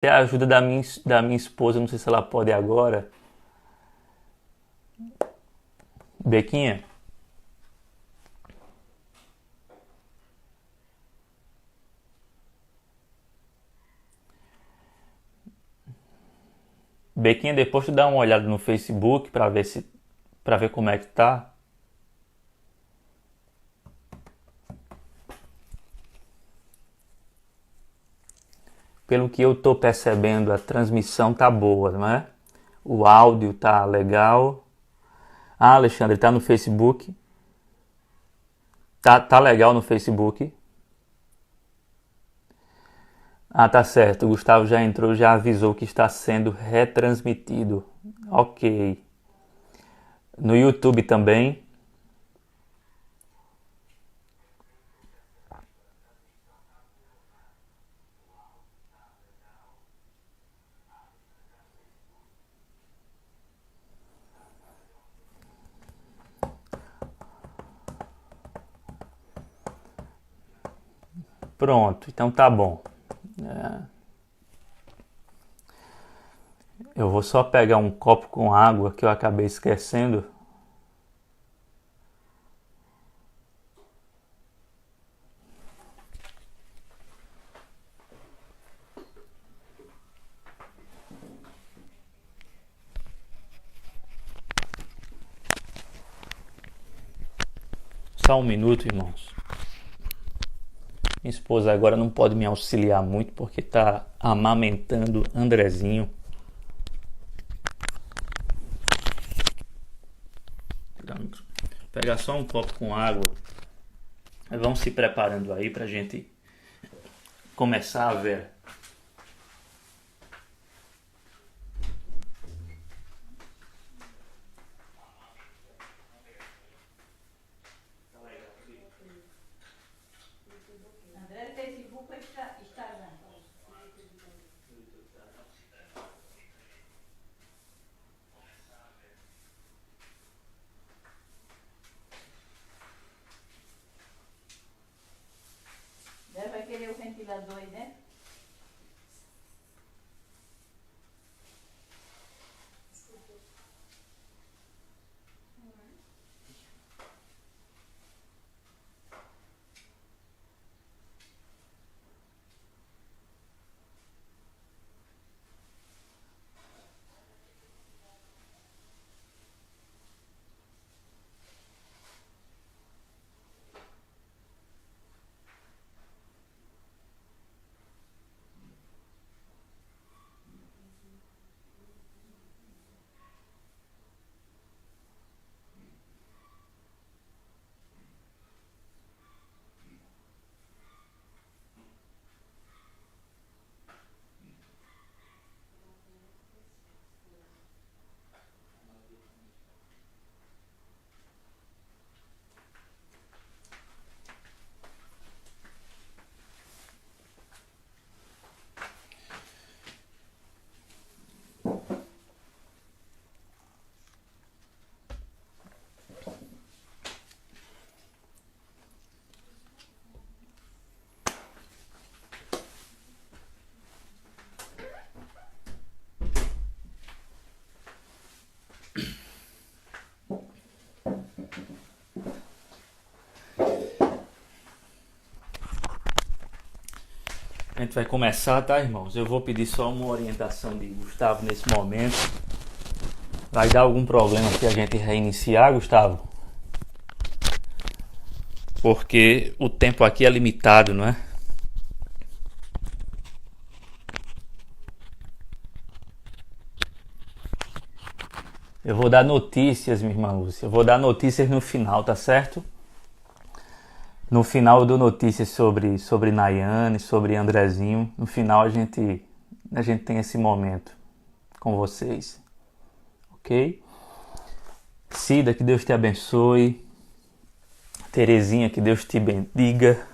Ter a ajuda da minha esposa, não sei se ela pode agora. Bequinha, Bequinha, depois tu dá uma olhada no Facebook para ver como é que tá. Pelo que eu tô percebendo, a transmissão tá boa, não é? O áudio tá legal. Ah, Alexandre, tá no Facebook. Tá legal no Facebook. Ah, tá certo. O Gustavo já entrou, já avisou que está sendo retransmitido. Ok. No YouTube também. Pronto, então tá bom. Eu vou só pegar um copo com água que eu acabei esquecendo. Só um minuto, irmãos. Minha esposa agora não pode me auxiliar muito porque tá amamentando Andrezinho. Pronto. Pegar só um copo com água. Vamos se preparando aí pra gente começar a ver. André, Facebook ou Instagram? André vai querer o ventilador aí, né? A gente vai começar, tá, irmãos? Eu vou pedir só uma orientação de Gustavo nesse momento. Vai dar algum problema se a gente reiniciar, Gustavo? Porque o tempo aqui é limitado, não é? Eu vou dar notícias, minha irmã Lúcia. Eu vou dar notícias no final, tá certo? No final eu dou notícias sobre Nayane, sobre Andrezinho. No final a gente tem esse momento com vocês, ok? Cida, que Deus te abençoe. Terezinha, que Deus te bendiga.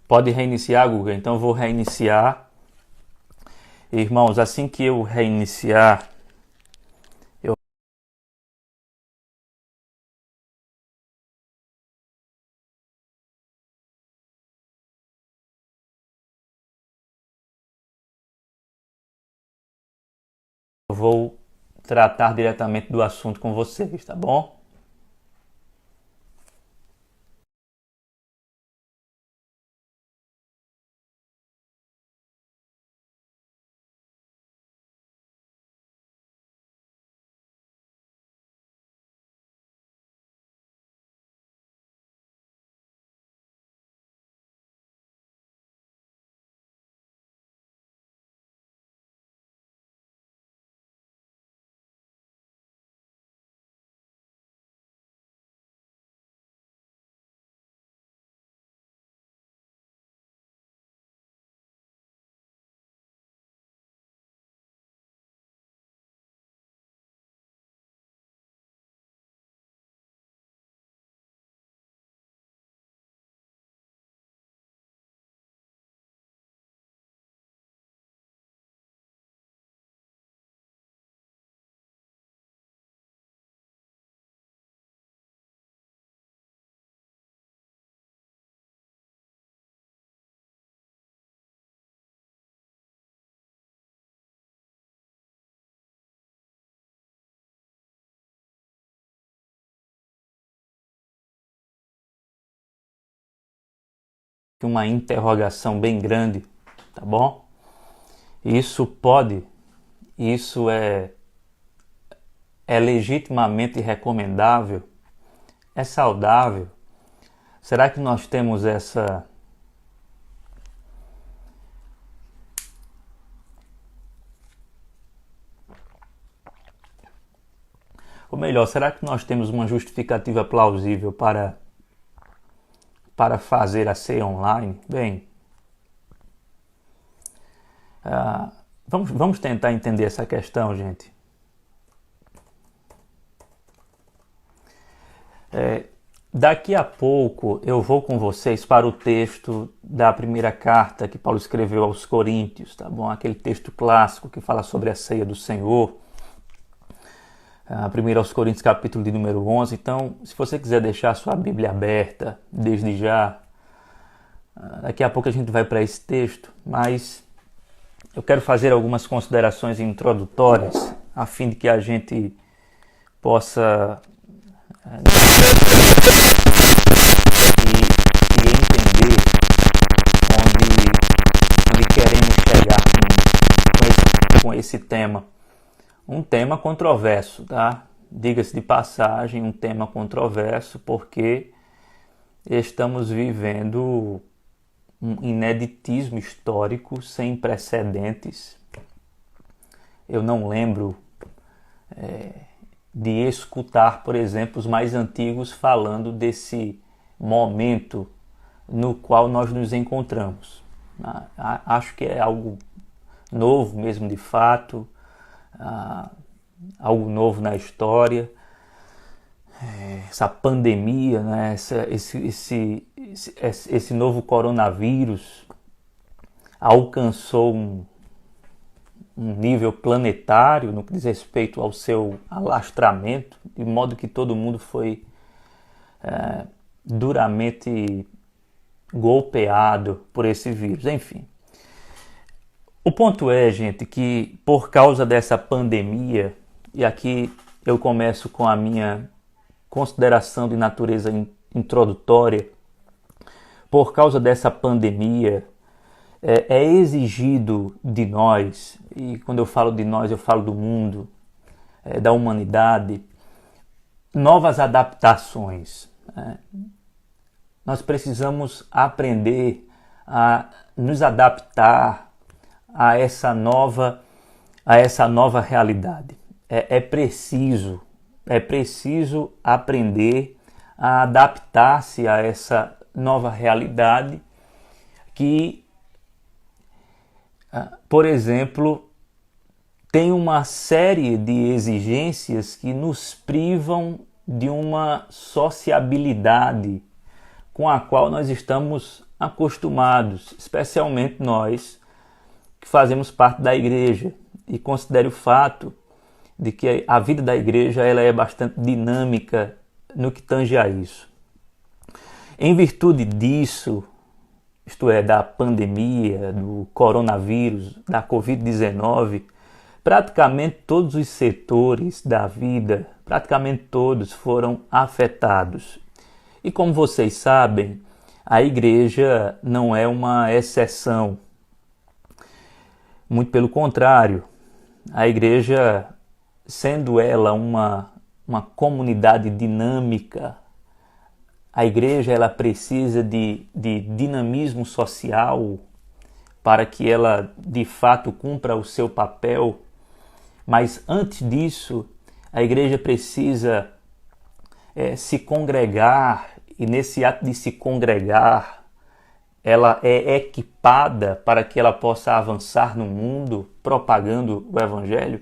Pode reiniciar, Guga? Então eu vou reiniciar. Irmãos, assim que eu reiniciar, eu vou tratar diretamente do assunto com vocês, tá bom? Uma interrogação bem grande, tá bom? Isso é legitimamente recomendável, é saudável. Será que nós temos ou melhor, será que nós temos uma justificativa plausível para fazer a ceia online? Bem, vamos tentar entender essa questão, gente. Daqui a pouco eu vou com vocês para o texto da primeira carta que Paulo escreveu aos Coríntios, tá bom? Aquele texto clássico que fala sobre a ceia do Senhor. 1 aos Coríntios, capítulo de número 11. Então, se você quiser deixar a sua Bíblia aberta desde já, daqui a pouco a gente vai para esse texto, mas eu quero fazer algumas considerações introdutórias a fim de que a gente possa e entender onde queremos chegar com esse tema. Um tema controverso, tá? Diga-se de passagem, um tema controverso, porque estamos vivendo um ineditismo histórico sem precedentes. Eu não lembro de escutar, por exemplo, os mais antigos falando desse momento no qual nós nos encontramos. Acho que é algo novo mesmo de fato, algo novo na história. Essa pandemia, né? Esse novo coronavírus alcançou um nível planetário no que diz respeito ao seu alastramento, de modo que todo mundo foi duramente golpeado por esse vírus. Enfim, o ponto é, gente, que por causa dessa pandemia, e aqui eu começo com a minha consideração de natureza introdutória, por causa dessa pandemia, é exigido de nós, e quando eu falo de nós, eu falo do mundo, da humanidade, novas adaptações. Nós precisamos aprender a nos adaptar a essa nova realidade. É preciso aprender a adaptar-se a essa nova realidade que, por exemplo, tem uma série de exigências que nos privam de uma sociabilidade com a qual nós estamos acostumados, especialmente nós que fazemos parte da igreja. E considere o fato de que a vida da igreja ela é bastante dinâmica no que tange a isso. Em virtude disso, isto é, da pandemia, do coronavírus, da Covid-19, praticamente todos os setores da vida, praticamente todos foram afetados. E como vocês sabem, a igreja não é uma exceção. Muito pelo contrário, a igreja, sendo ela uma comunidade dinâmica, a igreja ela precisa de dinamismo social para que ela de fato cumpra o seu papel. Mas antes disso, a igreja precisa se congregar, e nesse ato de se congregar, ela é equipada para que ela possa avançar no mundo propagando o evangelho.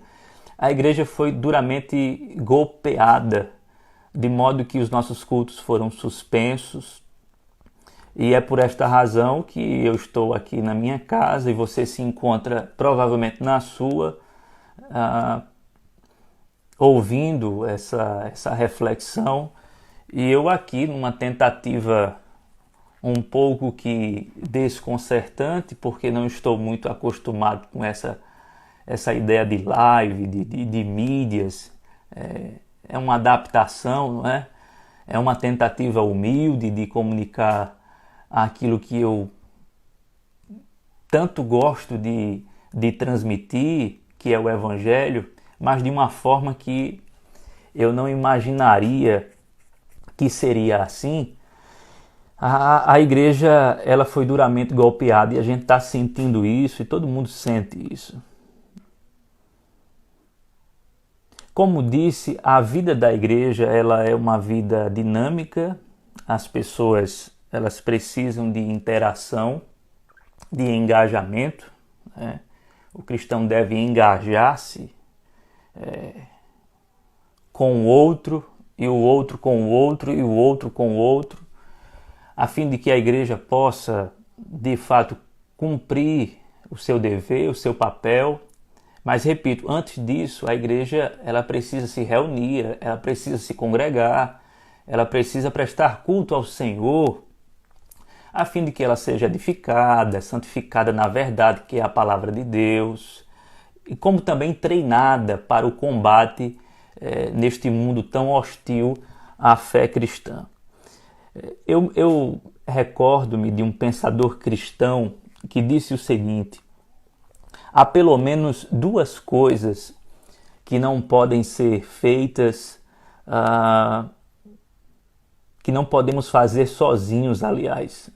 A igreja foi duramente golpeada, de modo que os nossos cultos foram suspensos. E é por esta razão que eu estou aqui na minha casa e você se encontra provavelmente na sua, ouvindo essa reflexão. E eu aqui numa tentativa um pouco que desconcertante, porque não estou muito acostumado com essa ideia de live, de mídias. É uma adaptação, não é? É uma tentativa humilde de comunicar aquilo que eu tanto gosto de transmitir, que é o Evangelho, mas de uma forma que eu não imaginaria que seria assim. A igreja ela foi duramente golpeada e a gente está sentindo isso e todo mundo sente isso. Como disse, a vida da igreja ela é uma vida dinâmica. As pessoas elas precisam de interação, de engajamento. Né? O cristão deve engajar-se com o outro, e o outro com o outro, e o outro com o outro, a fim de que a igreja possa, de fato, cumprir o seu dever, o seu papel. Mas, repito, antes disso, a igreja ela precisa se reunir, ela precisa se congregar, ela precisa prestar culto ao Senhor, a fim de que ela seja edificada, santificada na verdade, que é a palavra de Deus, e como também treinada para o combate neste mundo tão hostil à fé cristã. Eu recordo-me de um pensador cristão que disse o seguinte: há pelo menos duas coisas que não podem ser feitas, que não podemos fazer sozinhos, aliás,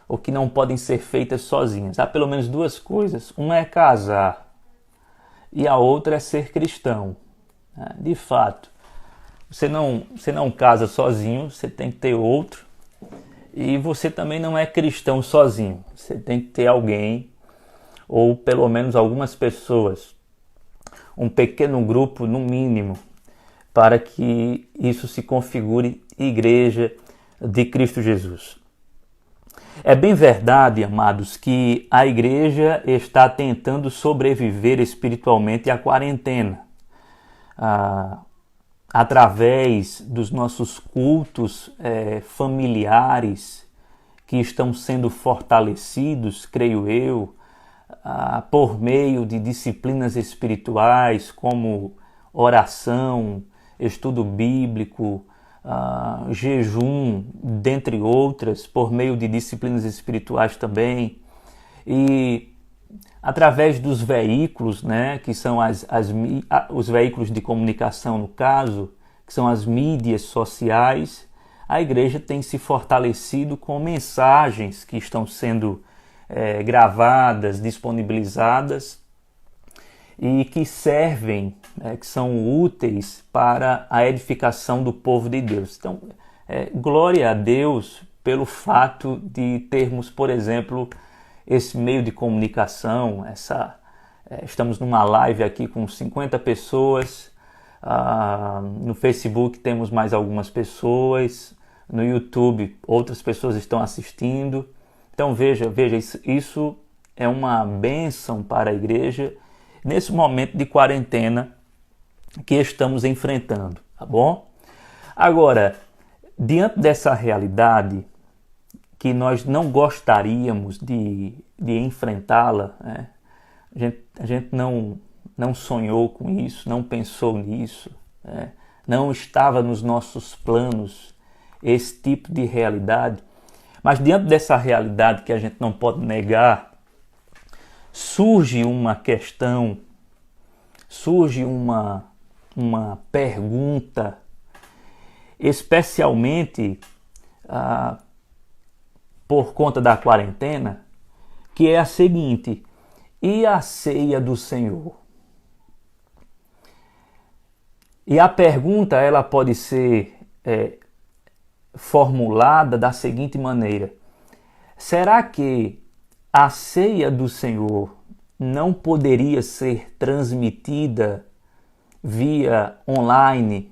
ou que não podem ser feitas sozinhas. Há pelo menos duas coisas. Uma é casar e a outra é ser cristão. De fato, você não casa sozinho, você tem que ter outro. E você também não é cristão sozinho. Você tem que ter alguém, ou pelo menos algumas pessoas, um pequeno grupo no mínimo, para que isso se configure igreja de Cristo Jesus. É bem verdade, amados, que a igreja está tentando sobreviver espiritualmente à quarentena. Através dos nossos cultos familiares que estão sendo fortalecidos, creio eu, por meio de disciplinas espirituais como oração, estudo bíblico, jejum, dentre outras, por meio de disciplinas espirituais também, e através dos veículos, né, que são os veículos de comunicação, no caso, que são as mídias sociais, a igreja tem se fortalecido com mensagens que estão sendo gravadas, disponibilizadas e que servem, que são úteis para a edificação do povo de Deus. Então, glória a Deus pelo fato de termos, por exemplo, esse meio de comunicação. Estamos numa live aqui com 50 pessoas, no Facebook temos mais algumas pessoas, no YouTube outras pessoas estão assistindo. Então veja, isso é uma bênção para a igreja nesse momento de quarentena que estamos enfrentando, tá bom? Agora, diante dessa realidade que nós não gostaríamos de enfrentá-la, né? A gente não sonhou com isso, não pensou nisso, né? Não estava nos nossos planos esse tipo de realidade. Mas diante dessa realidade que a gente não pode negar, surge uma questão, surge uma pergunta, especialmente por conta da quarentena, que é a seguinte: e a ceia do Senhor? E a pergunta ela pode ser formulada da seguinte maneira: será que a ceia do Senhor não poderia ser transmitida via online?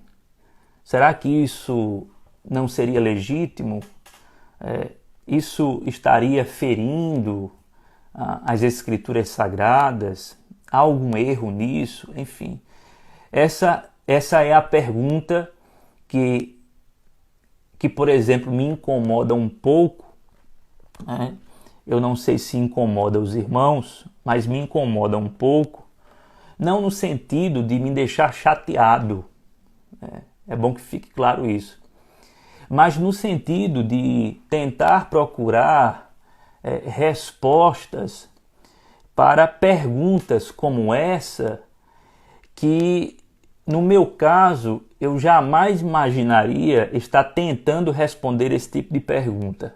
Será que isso não seria legítimo? Isso estaria ferindo as Escrituras Sagradas? Há algum erro nisso? Enfim, essa é a pergunta que, por exemplo, me incomoda um pouco, né? Eu não sei se incomoda os irmãos, mas me incomoda um pouco, não no sentido de me deixar chateado, é bom que fique claro isso, mas no sentido de tentar procurar respostas para perguntas como essa, que no meu caso eu jamais imaginaria estar tentando responder esse tipo de pergunta.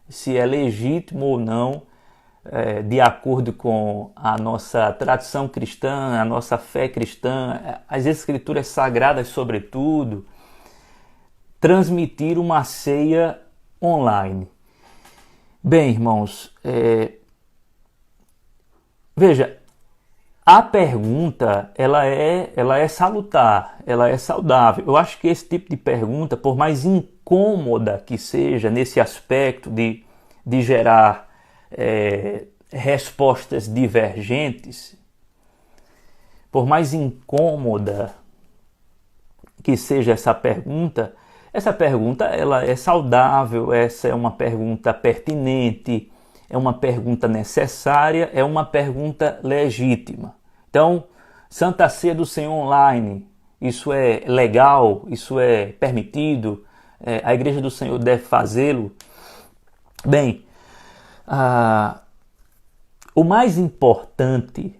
Se é legítimo ou não, de acordo com a nossa tradição cristã, a nossa fé cristã, as Escrituras Sagradas sobretudo, transmitir uma ceia online. Bem, irmãos, veja, a pergunta ela é salutar, ela é saudável. Eu acho que esse tipo de pergunta, por mais incômoda que seja nesse aspecto de gerar respostas divergentes, por mais incômoda que seja essa pergunta ela é saudável, essa é uma pergunta pertinente, é uma pergunta necessária, é uma pergunta legítima. Então, Santa Ceia do Senhor online, isso é legal? Isso é permitido? A Igreja do Senhor deve fazê-lo? Bem, o mais importante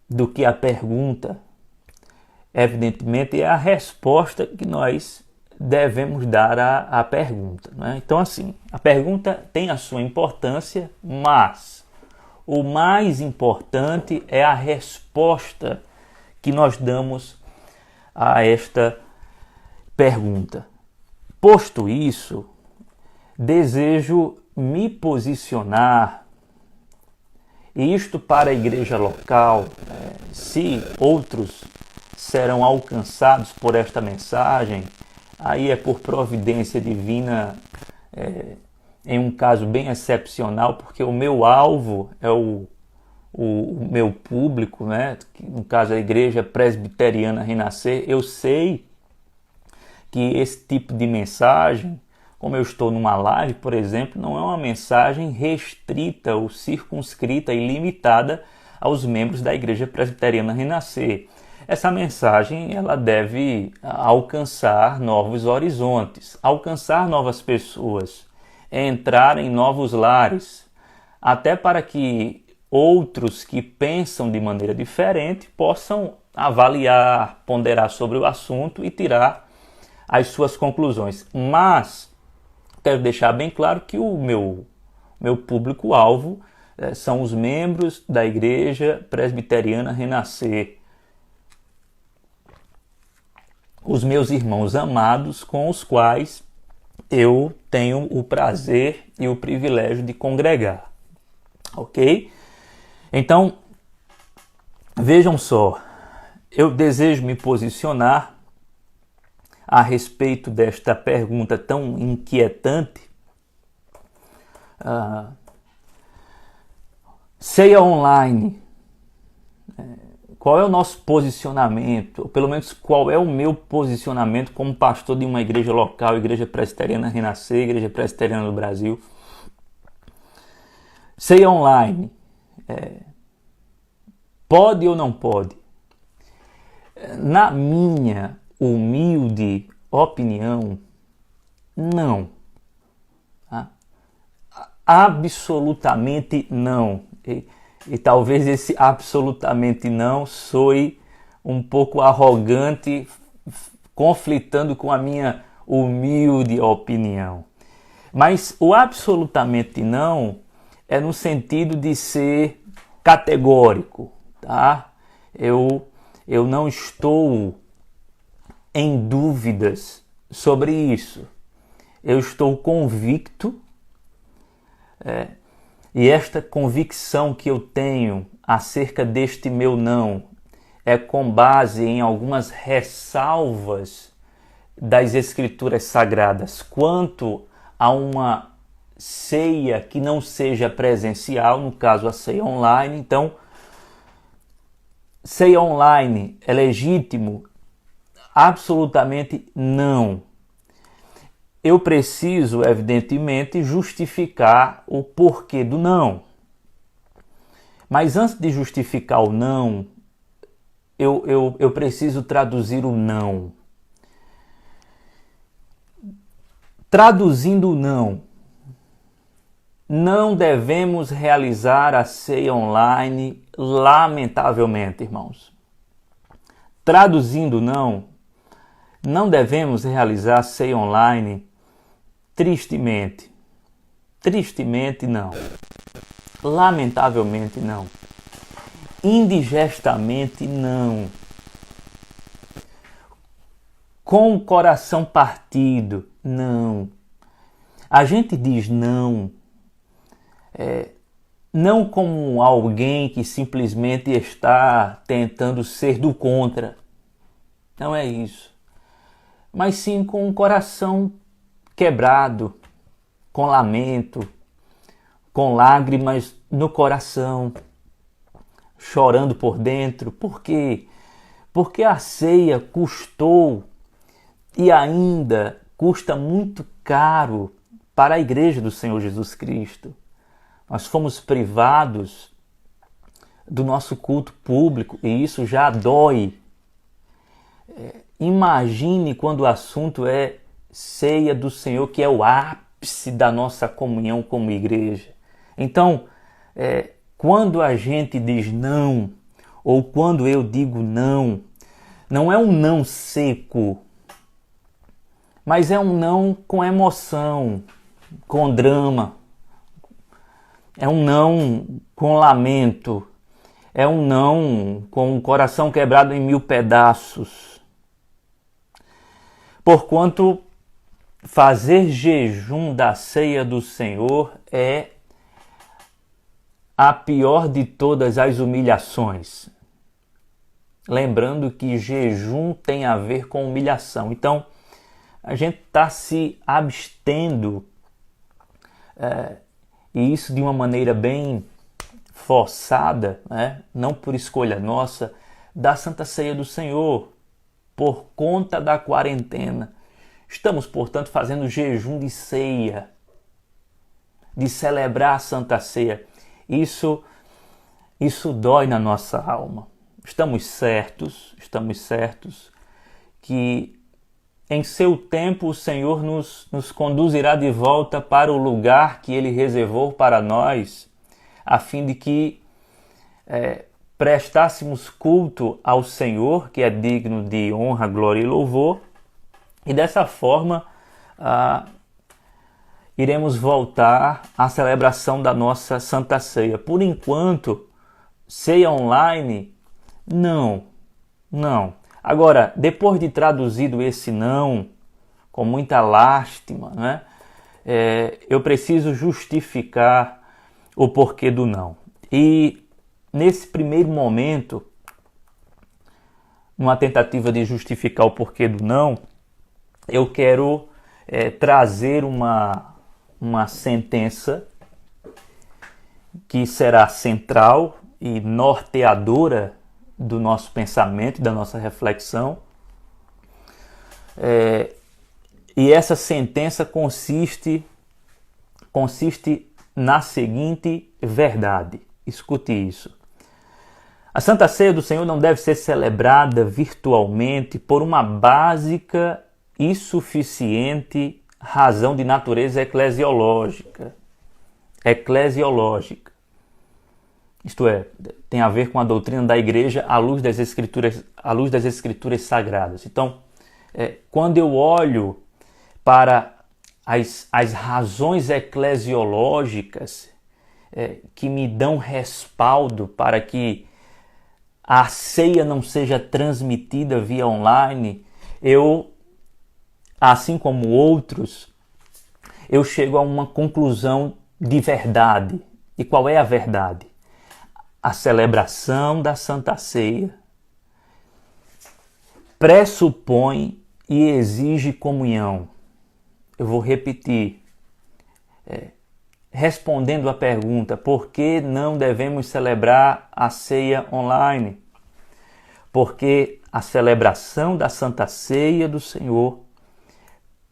do que a pergunta, evidentemente, é a resposta que nós devemos dar à pergunta, né? Então, assim, a pergunta tem a sua importância, mas o mais importante é a resposta que nós damos a esta pergunta. Posto isso, desejo me posicionar, e isto para a igreja local, se outros serão alcançados por esta mensagem, aí é por providência divina, em um caso bem excepcional, porque o meu alvo é o meu público, né? No caso a Igreja Presbiteriana Renascer. Eu sei que esse tipo de mensagem, como eu estou numa live, por exemplo, não é uma mensagem restrita ou circunscrita e limitada aos membros da Igreja Presbiteriana Renascer. Essa mensagem ela deve alcançar novos horizontes, alcançar novas pessoas, entrar em novos lares, até para que outros que pensam de maneira diferente possam avaliar, ponderar sobre o assunto e tirar as suas conclusões. Mas quero deixar bem claro que o meu público-alvo são os membros da Igreja Presbiteriana Renascer, os meus irmãos amados com os quais eu tenho o prazer e o privilégio de congregar, ok? Então, vejam só, eu desejo me posicionar a respeito desta pergunta tão inquietante. Ceia online, qual é o nosso posicionamento, ou pelo menos qual é o meu posicionamento como pastor de uma igreja local, Igreja Presbiteriana Renascer, Igreja Presbiteriana do Brasil? Ceia online, Pode ou não pode? Na minha humilde opinião, não. Tá? Absolutamente não. E talvez esse absolutamente não soe um pouco arrogante, conflitando com a minha humilde opinião. Mas o absolutamente não é no sentido de ser categórico, tá? Eu não estou em dúvidas sobre isso. Eu estou convicto, e esta convicção que eu tenho acerca deste meu não é com base em algumas ressalvas das Escrituras Sagradas quanto a uma ceia que não seja presencial, no caso a ceia online. Então, ceia online é legítimo? Absolutamente não. Eu preciso, evidentemente, justificar o porquê do não. Mas antes de justificar o não, eu preciso traduzir o não. Traduzindo o não, não devemos realizar a ceia online, lamentavelmente, irmãos. Traduzindo não devemos realizar a ceia online, tristemente. Tristemente, não. Lamentavelmente, não. Indigestamente, não. Com o coração partido, não. A gente diz não, não como alguém que simplesmente está tentando ser do contra. Não é isso. Mas sim com o coração quebrado, com lamento, com lágrimas no coração, chorando por dentro. Por quê? Porque a ceia custou e ainda custa muito caro para a igreja do Senhor Jesus Cristo. Nós fomos privados do nosso culto público e isso já dói. Imagine quando o assunto é ceia do Senhor, que é o ápice da nossa comunhão como igreja. Então, quando a gente diz não, ou quando eu digo não, não é um não seco, mas é um não com emoção, com drama. É um não com lamento. É um não com o coração quebrado em 1000 pedaços. Porquanto fazer jejum da ceia do Senhor é a pior de todas as humilhações. Lembrando que jejum tem a ver com humilhação. Então, a gente está se abstendo, e isso de uma maneira bem forçada, não por escolha nossa, da Santa Ceia do Senhor, por conta da quarentena. Estamos, portanto, fazendo jejum de ceia, de celebrar a Santa Ceia. Isso dói na nossa alma. Estamos certos que em seu tempo o Senhor nos conduzirá de volta para o lugar que Ele reservou para nós, a fim de que prestássemos culto ao Senhor, que é digno de honra, glória e louvor, e dessa forma iremos voltar à celebração da nossa Santa Ceia. Por enquanto, ceia online, não. Agora, depois de traduzido esse não, com muita lástima, eu preciso justificar o porquê do não. E nesse primeiro momento, numa tentativa de justificar o porquê do não, eu quero trazer uma sentença que será central e norteadora do nosso pensamento, da nossa reflexão. E essa sentença consiste na seguinte verdade. Escute isso. A Santa Ceia do Senhor não deve ser celebrada virtualmente por uma básica e suficiente razão de natureza eclesiológica. Isto é, tem a ver com a doutrina da igreja à luz das escrituras sagradas. Então, quando eu olho para as razões eclesiológicas que me dão respaldo para que a ceia não seja transmitida via online, eu, assim como outros, eu chego a uma conclusão de verdade. E qual é a verdade? A celebração da Santa Ceia pressupõe e exige comunhão. Eu vou repetir, respondendo à pergunta: por que não devemos celebrar a ceia online? Porque a celebração da Santa Ceia do Senhor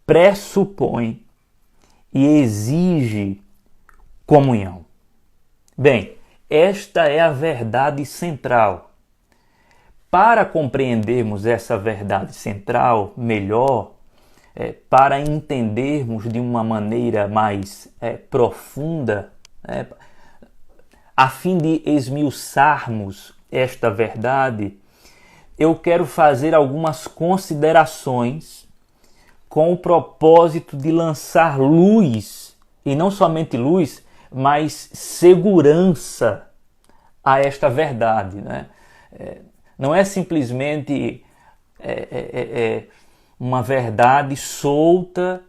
pressupõe e exige comunhão. Bem, esta é a verdade central. Para compreendermos essa verdade central melhor, para entendermos de uma maneira mais profunda, a fim de esmiuçarmos esta verdade, eu quero fazer algumas considerações com o propósito de lançar luz, e não somente luz, mas segurança a esta verdade, né? Não é simplesmente uma verdade solta,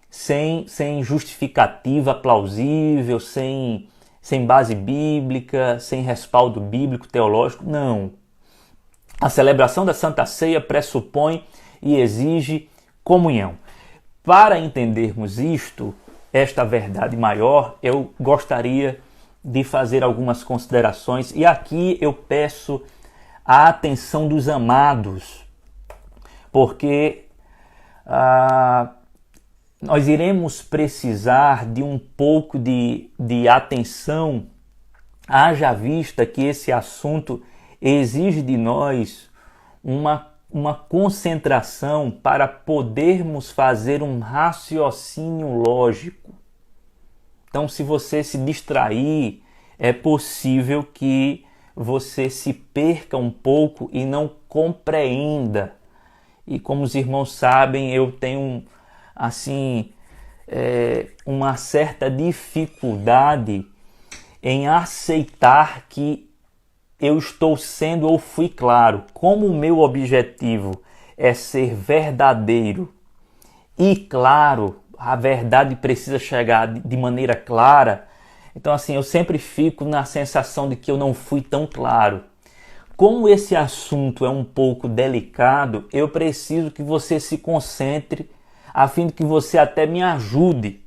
sem justificativa plausível, sem base bíblica, sem respaldo bíblico, teológico. Não. A celebração da Santa Ceia pressupõe e exige comunhão. Para entendermos esta verdade maior, eu gostaria de fazer algumas considerações, e aqui eu peço a atenção dos amados, porque nós iremos precisar de um pouco de atenção, haja vista que esse assunto exige de nós uma concentração para podermos fazer um raciocínio lógico. Então, se você se distrair, é possível que você se perca um pouco e não compreenda. E como os irmãos sabem, eu tenho uma certa dificuldade em aceitar que eu estou sendo ou fui claro. Como o meu objetivo é ser verdadeiro e claro, a verdade precisa chegar de maneira clara. Então, eu sempre fico na sensação de que eu não fui tão claro. Como esse assunto é um pouco delicado, eu preciso que você se concentre, a fim de que você até me ajude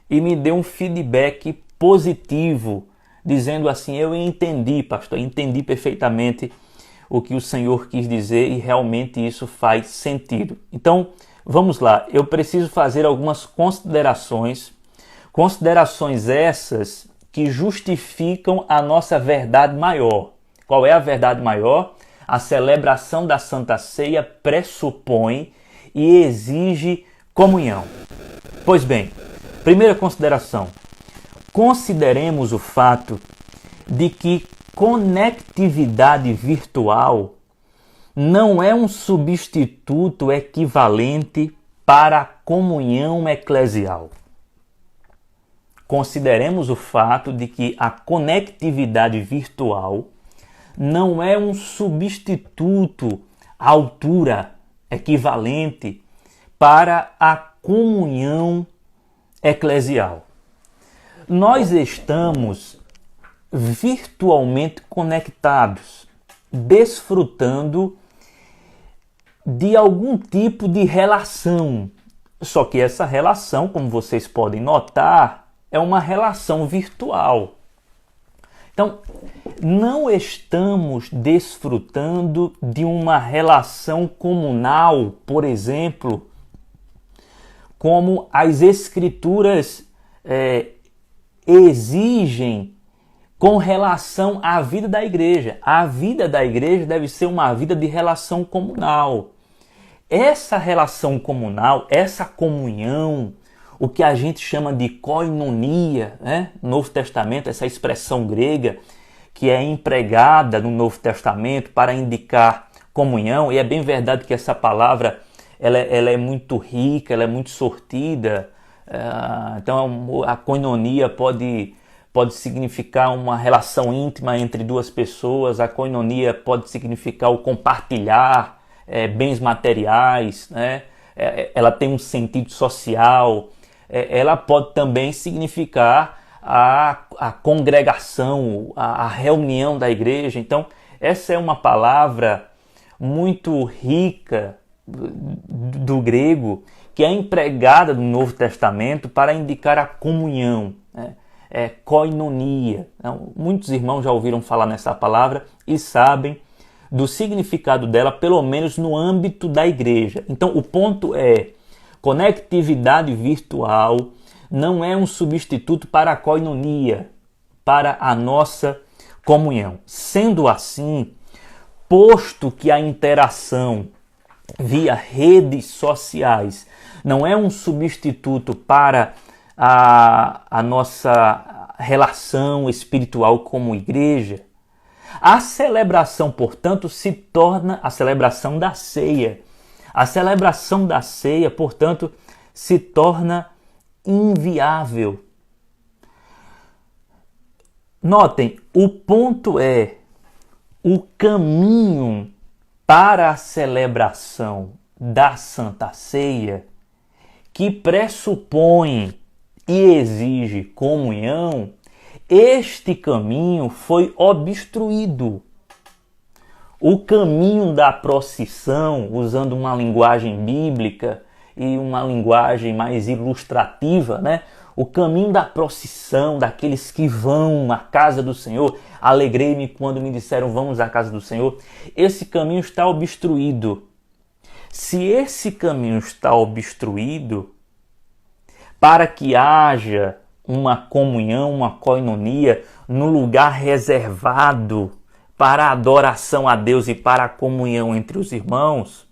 e me dê um feedback positivo, dizendo assim: eu entendi, pastor, entendi perfeitamente o que o Senhor quis dizer e realmente isso faz sentido. Então, vamos lá, eu preciso fazer algumas considerações essas que justificam a nossa verdade maior. Qual é a verdade maior? A celebração da Santa Ceia pressupõe e exige comunhão. Pois bem, primeira consideração. Consideremos o fato de que conectividade virtual não é um substituto equivalente para a comunhão eclesial. Consideremos o fato de que a conectividade virtual não é um substituto à altura equivalente para a comunhão eclesial. Nós estamos virtualmente conectados, desfrutando de algum tipo de relação. Só que essa relação, como vocês podem notar, é uma relação virtual. Então, não estamos desfrutando de uma relação comunal, por exemplo, como as Escrituras exigem com relação à vida da igreja. A vida da igreja deve ser uma vida de relação comunal. Essa relação comunal, essa comunhão, o que a gente chama de koinonia, né? No Novo Testamento, essa expressão grega que é empregada no Novo Testamento para indicar comunhão, e é bem verdade que essa palavra ela é muito rica, ela é muito sortida. Então a koinonia pode significar uma relação íntima entre duas pessoas, a koinonia pode significar o compartilhar bens materiais, né? Ela tem um sentido social, ela pode também significar a congregação, a reunião da igreja. Então essa é uma palavra muito rica do grego, que é empregada no Novo Testamento para indicar a comunhão, né? Koinonia. Então, muitos irmãos já ouviram falar nessa palavra e sabem do significado dela, pelo menos no âmbito da igreja. Então o ponto é, conectividade virtual não é um substituto para a koinonia, para a nossa comunhão. Sendo assim, posto que a interação via redes sociais não é um substituto para a nossa relação espiritual como igreja, a celebração, portanto, se torna a celebração da ceia. A celebração da ceia, portanto, se torna inviável. Notem, o ponto é o caminho para a celebração da Santa Ceia, que pressupõe e exige comunhão. Este caminho foi obstruído. O caminho da procissão, usando uma linguagem bíblica e uma linguagem mais ilustrativa, né? O caminho da procissão, daqueles que vão à casa do Senhor. Alegrei-me quando me disseram vamos à casa do Senhor. Esse caminho está obstruído. Se esse caminho está obstruído, para que haja uma comunhão, uma koinonia, no lugar reservado para a adoração a Deus e para a comunhão entre os irmãos,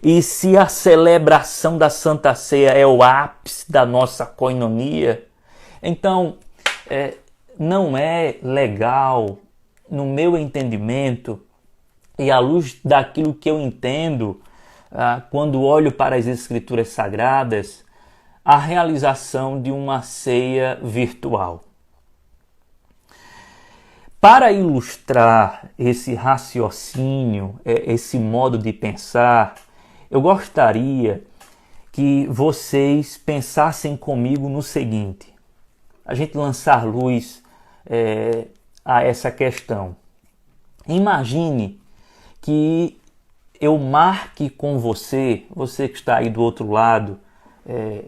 e se a celebração da Santa Ceia é o ápice da nossa koinonia, então não é legal, no meu entendimento, e à luz daquilo que eu entendo, quando olho para as Escrituras Sagradas, a realização de uma ceia virtual. Para ilustrar esse raciocínio, esse modo de pensar, eu gostaria que vocês pensassem comigo no seguinte, a gente lançar luz a essa questão. Imagine que eu marque com você que está aí do outro lado,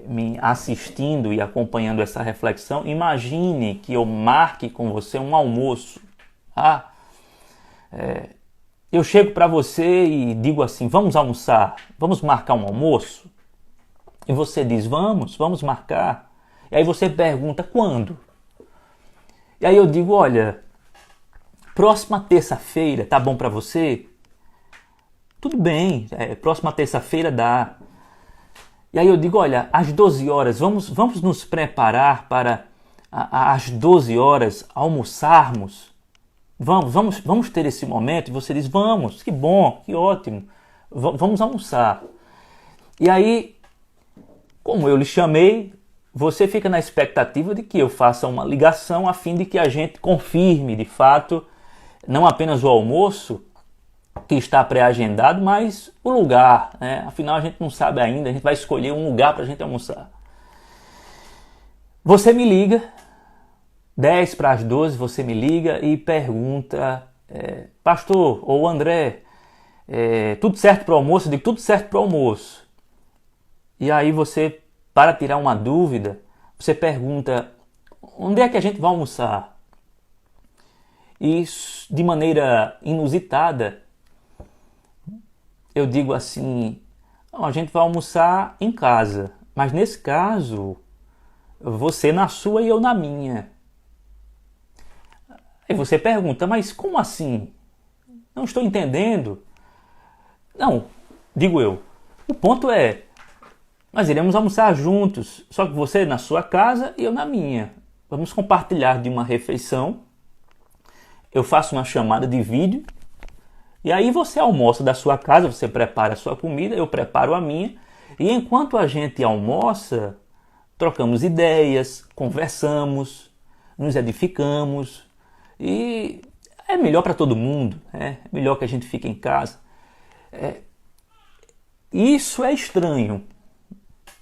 me assistindo e acompanhando essa reflexão, imagine que eu marque com você um almoço. Eu chego para você e digo assim, vamos almoçar, vamos marcar um almoço? E você diz, vamos marcar. E aí você pergunta, quando? E aí eu digo, olha, próxima terça-feira, tá bom para você? Tudo bem, próxima terça-feira dá. E aí eu digo, olha, às 12 horas, vamos nos preparar para às 12 horas almoçarmos? Vamos ter esse momento? E você diz, vamos, que bom, que ótimo, vamos almoçar. E aí, como eu lhe chamei, você fica na expectativa de que eu faça uma ligação a fim de que a gente confirme, de fato, não apenas o almoço, que está pré-agendado, mas o lugar, né? Afinal a gente não sabe ainda, a gente vai escolher um lugar para a gente almoçar. Você me liga, 10 para as 12, você me liga e pergunta, pastor ou André, tudo certo para o almoço? Eu digo, tudo certo para o almoço. E aí você, para tirar uma dúvida, você pergunta, onde é que a gente vai almoçar? E de maneira inusitada, eu digo assim, a gente vai almoçar em casa, mas nesse caso, você na sua e eu na minha. Aí você pergunta, mas como assim? Não estou entendendo. Não, digo eu. O ponto é, nós iremos almoçar juntos, só que você na sua casa e eu na minha. Vamos compartilhar de uma refeição. Eu faço uma chamada de vídeo. E aí você almoça da sua casa, você prepara a sua comida, eu preparo a minha. E enquanto a gente almoça, trocamos ideias, conversamos, nos edificamos. E é melhor para todo mundo, é melhor que a gente fique em casa. Isso é estranho,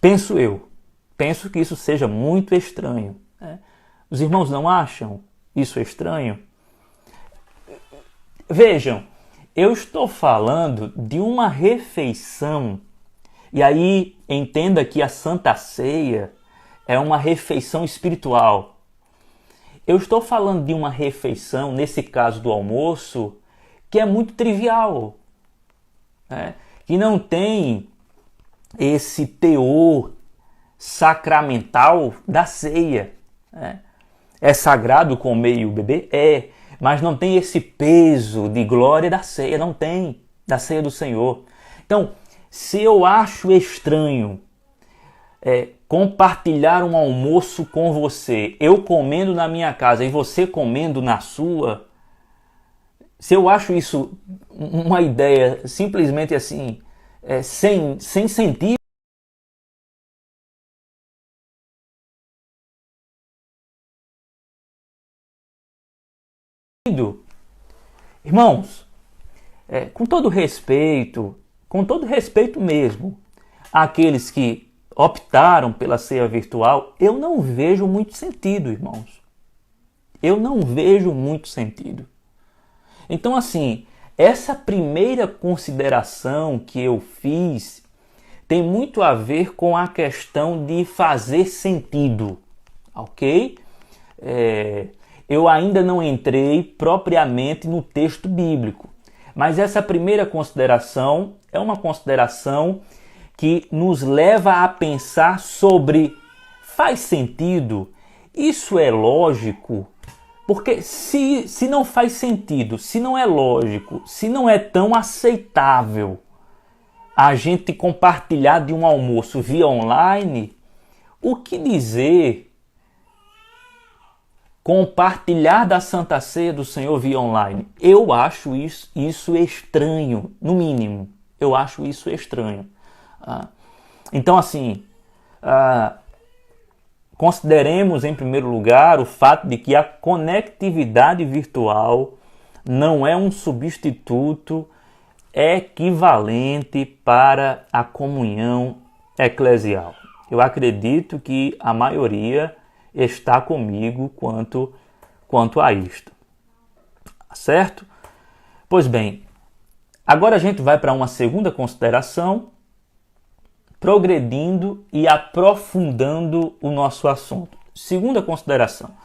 penso eu. Penso que isso seja muito estranho. Os irmãos não acham isso estranho? Vejam, eu estou falando de uma refeição, e aí entenda que a Santa Ceia é uma refeição espiritual. Eu estou falando de uma refeição, nesse caso do almoço, que é muito trivial, né? Que não tem esse teor sacramental da ceia. Né? É sagrado comer e beber? É, mas não tem esse peso de glória da ceia, não tem, da ceia do Senhor. Então, se eu acho estranho compartilhar um almoço com você, eu comendo na minha casa e você comendo na sua, se eu acho isso uma ideia simplesmente assim, sem sentido, irmãos, com todo respeito mesmo, àqueles que optaram pela ceia virtual, eu não vejo muito sentido, irmãos. Eu não vejo muito sentido. Então, assim, essa primeira consideração que eu fiz tem muito a ver com a questão de fazer sentido, ok? Eu ainda não entrei propriamente no texto bíblico, mas essa primeira consideração é uma consideração que nos leva a pensar sobre: faz sentido? Isso é lógico? Porque se não faz sentido, se não é lógico, se não é tão aceitável a gente compartilhar de um almoço via online, o que dizer compartilhar da Santa Ceia do Senhor via online? Eu acho isso estranho, no mínimo. Eu acho isso estranho. Então, assim, consideremos em primeiro lugar o fato de que a conectividade virtual não é um substituto equivalente para a comunhão eclesial. Eu acredito que a maioria está comigo quanto a isto. Certo? Pois bem, agora a gente vai para uma segunda consideração, progredindo e aprofundando o nosso assunto. Segunda consideração.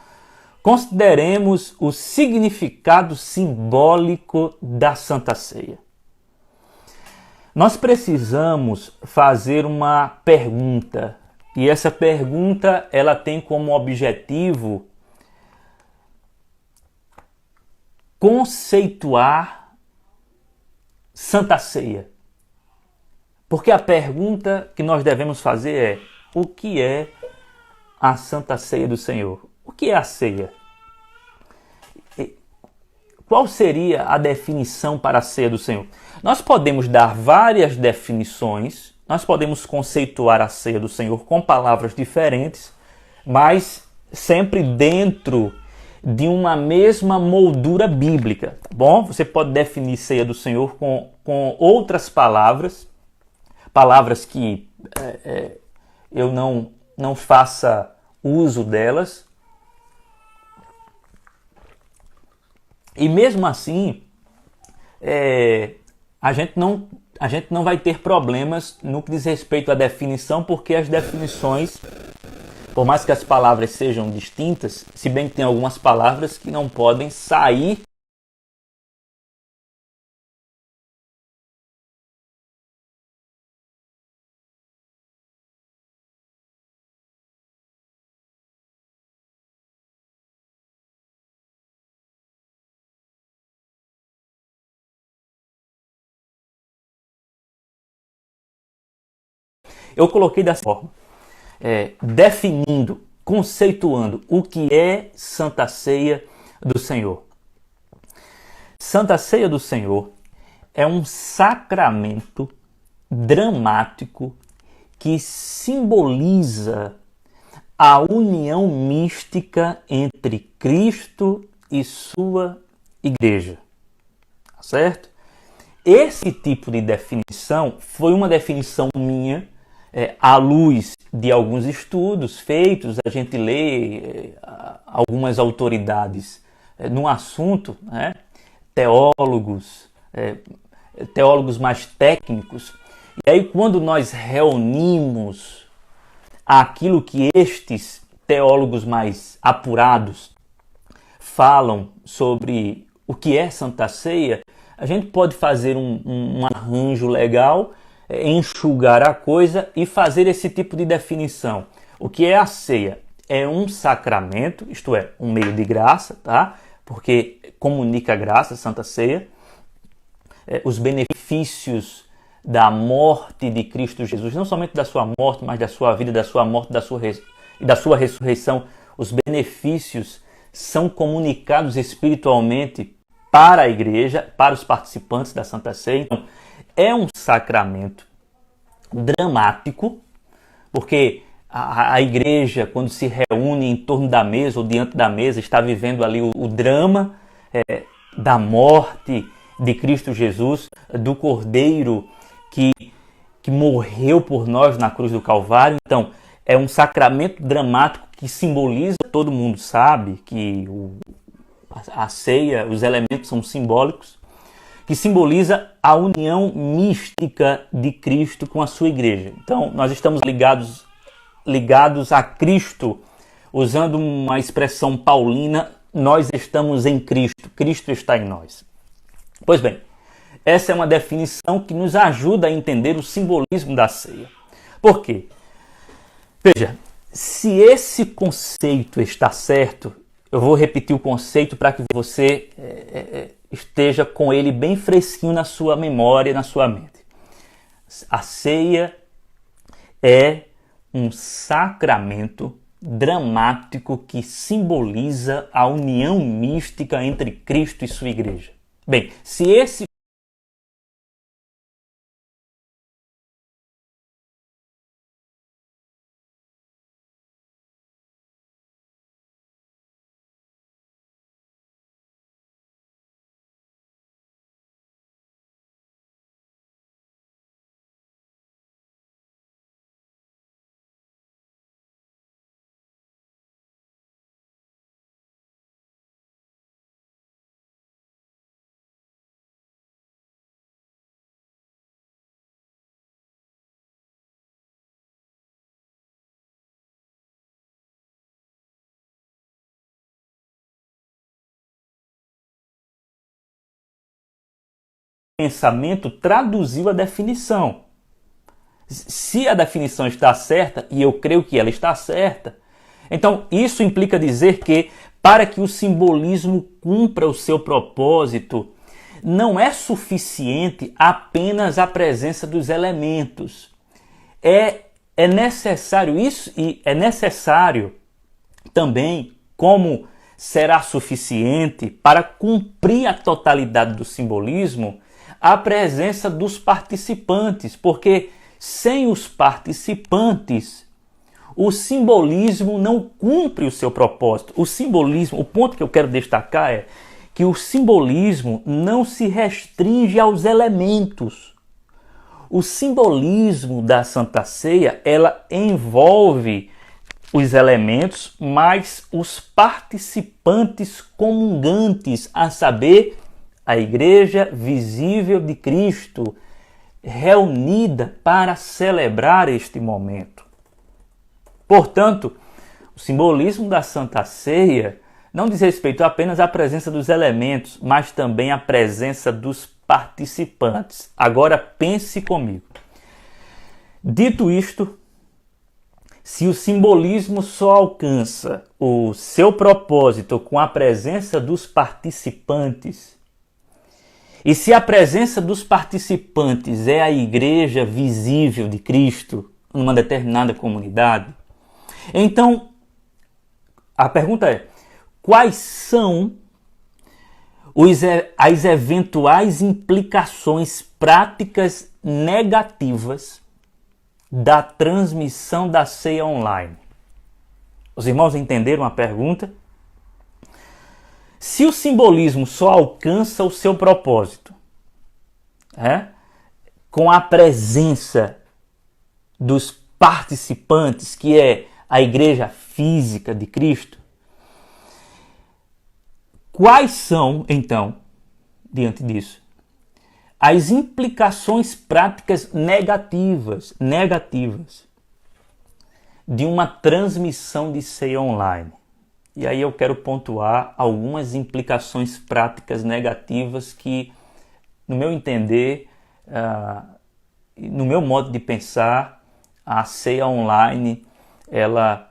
Consideremos o significado simbólico da Santa Ceia. Nós precisamos fazer uma pergunta, e essa pergunta ela tem como objetivo conceituar Santa Ceia. Porque a pergunta que nós devemos fazer é: o que é a Santa Ceia do Senhor? O que é a ceia? Qual seria a definição para a ceia do Senhor? Nós podemos dar várias definições, nós podemos conceituar a ceia do Senhor com palavras diferentes, mas sempre dentro de uma mesma moldura bíblica, tá bom? Você pode definir ceia do Senhor com outras palavras que eu não faça uso delas. E mesmo assim, a gente não vai ter problemas no que diz respeito à definição, porque as definições, por mais que as palavras sejam distintas, se bem que tem algumas palavras que não podem sair Eu coloquei dessa forma, definindo, conceituando o que é Santa Ceia do Senhor. Santa Ceia do Senhor é um sacramento dramático que simboliza a união mística entre Cristo e sua igreja. Tá certo? Esse tipo de definição foi uma definição minha, à luz de alguns estudos feitos. A gente lê algumas autoridades no assunto, né? Teólogos mais técnicos. E aí, quando nós reunimos aquilo que estes teólogos mais apurados falam sobre o que é Santa Ceia, a gente pode fazer um arranjo legal, enxugar a coisa e fazer esse tipo de definição. O que é a ceia? É um sacramento, isto é, um meio de graça, tá? Porque comunica a graça, Santa Ceia, os benefícios da morte de Cristo Jesus, não somente da sua morte, mas da sua vida, da sua morte, e da sua ressurreição. Os benefícios são comunicados espiritualmente para a igreja, para os participantes da Santa Ceia. Então, é um sacramento dramático, porque a igreja, quando se reúne em torno da mesa ou diante da mesa, está vivendo ali o drama da morte de Cristo Jesus, do Cordeiro que morreu por nós na cruz do Calvário. Então, é um sacramento dramático que simboliza, todo mundo sabe que a ceia, os elementos são simbólicos, que simboliza a união mística de Cristo com a sua igreja. Então, nós estamos ligados a Cristo, usando uma expressão paulina, nós estamos em Cristo, Cristo está em nós. Pois bem, essa é uma definição que nos ajuda a entender o simbolismo da ceia. Por quê? Veja, se esse conceito está certo, eu vou repetir o conceito para que você esteja com ele bem fresquinho na sua memória, na sua mente. A ceia é um sacramento dramático que simboliza a união mística entre Cristo e sua igreja. Bem, se esse pensamento traduziu a definição. Se a definição está certa, e eu creio que ela está certa, então isso implica dizer que, para que o simbolismo cumpra o seu propósito, não é suficiente apenas a presença dos elementos. É necessário isso, e é necessário também, como será suficiente para cumprir a totalidade do simbolismo, a presença dos participantes, porque sem os participantes, o simbolismo não cumpre o seu propósito. O simbolismo, o ponto que eu quero destacar é que o simbolismo não se restringe aos elementos. O simbolismo da Santa Ceia, ela envolve os elementos, mas os participantes comungantes, a saber, a igreja visível de Cristo, reunida para celebrar este momento. Portanto, o simbolismo da Santa Ceia não diz respeito apenas à presença dos elementos, mas também à presença dos participantes. Agora pense comigo. Dito isto, se o simbolismo só alcança o seu propósito com a presença dos participantes, e se a presença dos participantes é a igreja visível de Cristo, numa determinada comunidade. Então, a pergunta é: quais são as eventuais implicações práticas negativas da transmissão da ceia online? Os irmãos entenderam a pergunta? Se o simbolismo só alcança o seu propósito, com a presença dos participantes, que é a igreja física de Cristo, quais são, então, diante disso, as implicações práticas negativas de uma transmissão de ceia online? E aí eu quero pontuar algumas implicações práticas negativas que, no meu entender, no meu modo de pensar, a ceia online, ela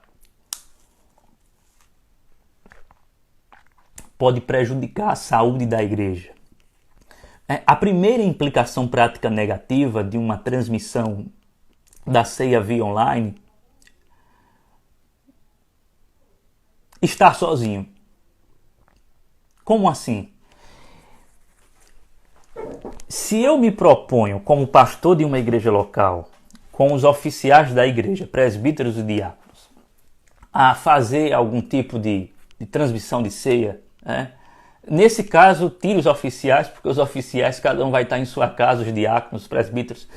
pode prejudicar a saúde da igreja. A primeira implicação prática negativa de uma transmissão da ceia via online: estar sozinho. Como assim? Se eu me proponho, como pastor de uma igreja local, com os oficiais da igreja, presbíteros e diáconos, a fazer algum tipo de transmissão de ceia, nesse caso, tire os oficiais, porque os oficiais, cada um vai estar em sua casa, os diáconos, os presbíteros.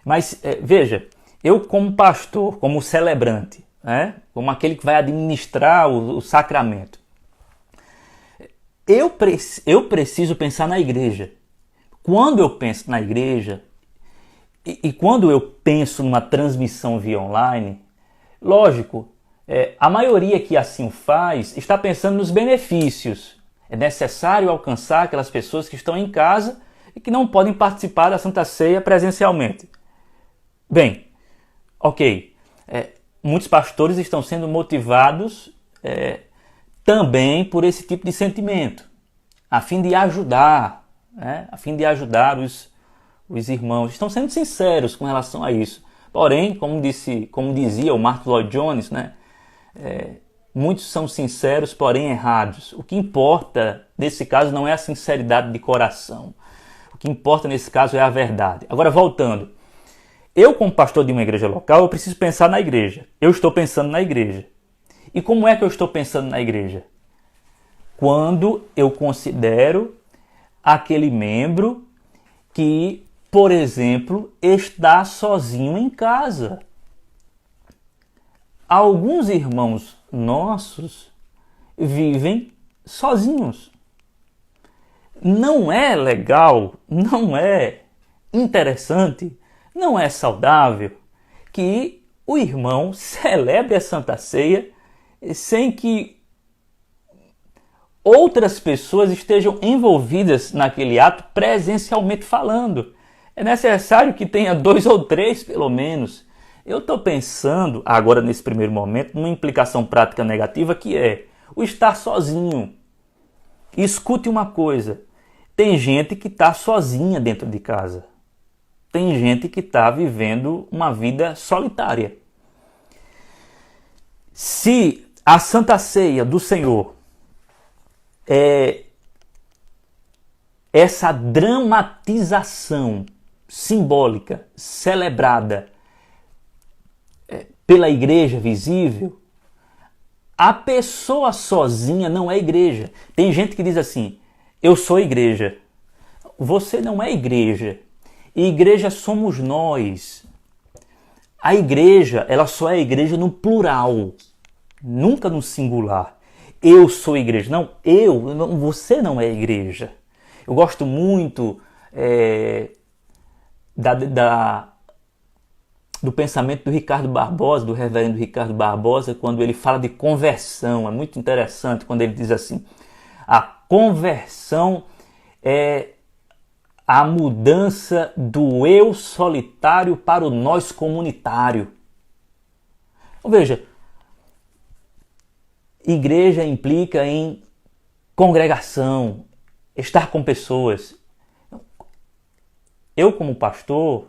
Mas veja, eu como pastor, como celebrante, como aquele que vai administrar o sacramento, eu preciso pensar na igreja. Quando eu penso na igreja e quando eu penso numa transmissão via online, lógico, a maioria que assim o faz está pensando nos benefícios. É necessário alcançar aquelas pessoas que estão em casa e que não podem participar da Santa Ceia presencialmente. Bem, ok. Muitos pastores estão sendo motivados também por esse tipo de sentimento, a fim de ajudar, os irmãos. Estão sendo sinceros com relação a isso. Porém, como dizia o Martyn Lloyd-Jones, muitos são sinceros, porém errados. O que importa nesse caso não é a sinceridade de coração. O que importa nesse caso é a verdade. Agora, voltando. Eu, como pastor de uma igreja local, eu preciso pensar na igreja. Eu estou pensando na igreja. E como é que eu estou pensando na igreja? Quando eu considero aquele membro que, por exemplo, está sozinho em casa. Alguns irmãos nossos vivem sozinhos. Não é legal, não é interessante, não é saudável que o irmão celebre a Santa Ceia sem que outras pessoas estejam envolvidas naquele ato presencialmente falando. É necessário que tenha 2 ou 3, pelo menos. Eu estou pensando, agora nesse primeiro momento, numa implicação prática negativa que é o estar sozinho. Escute uma coisa, tem gente que está sozinha dentro de casa. Tem gente que está vivendo uma vida solitária. Se a Santa Ceia do Senhor é essa dramatização simbólica, celebrada pela igreja visível, a pessoa sozinha não é igreja. Tem gente que diz assim: eu sou igreja. Você não é igreja. Igreja somos nós. A igreja, ela só é igreja no plural, nunca no singular. Eu sou igreja. Não, você não é igreja. Eu gosto muito do pensamento do Ricardo Barbosa, do reverendo Ricardo Barbosa, quando ele fala de conversão. É muito interessante quando ele diz assim: a conversão é a mudança do eu solitário para o nós comunitário. Então, veja, igreja implica em congregação, estar com pessoas. Eu, como pastor,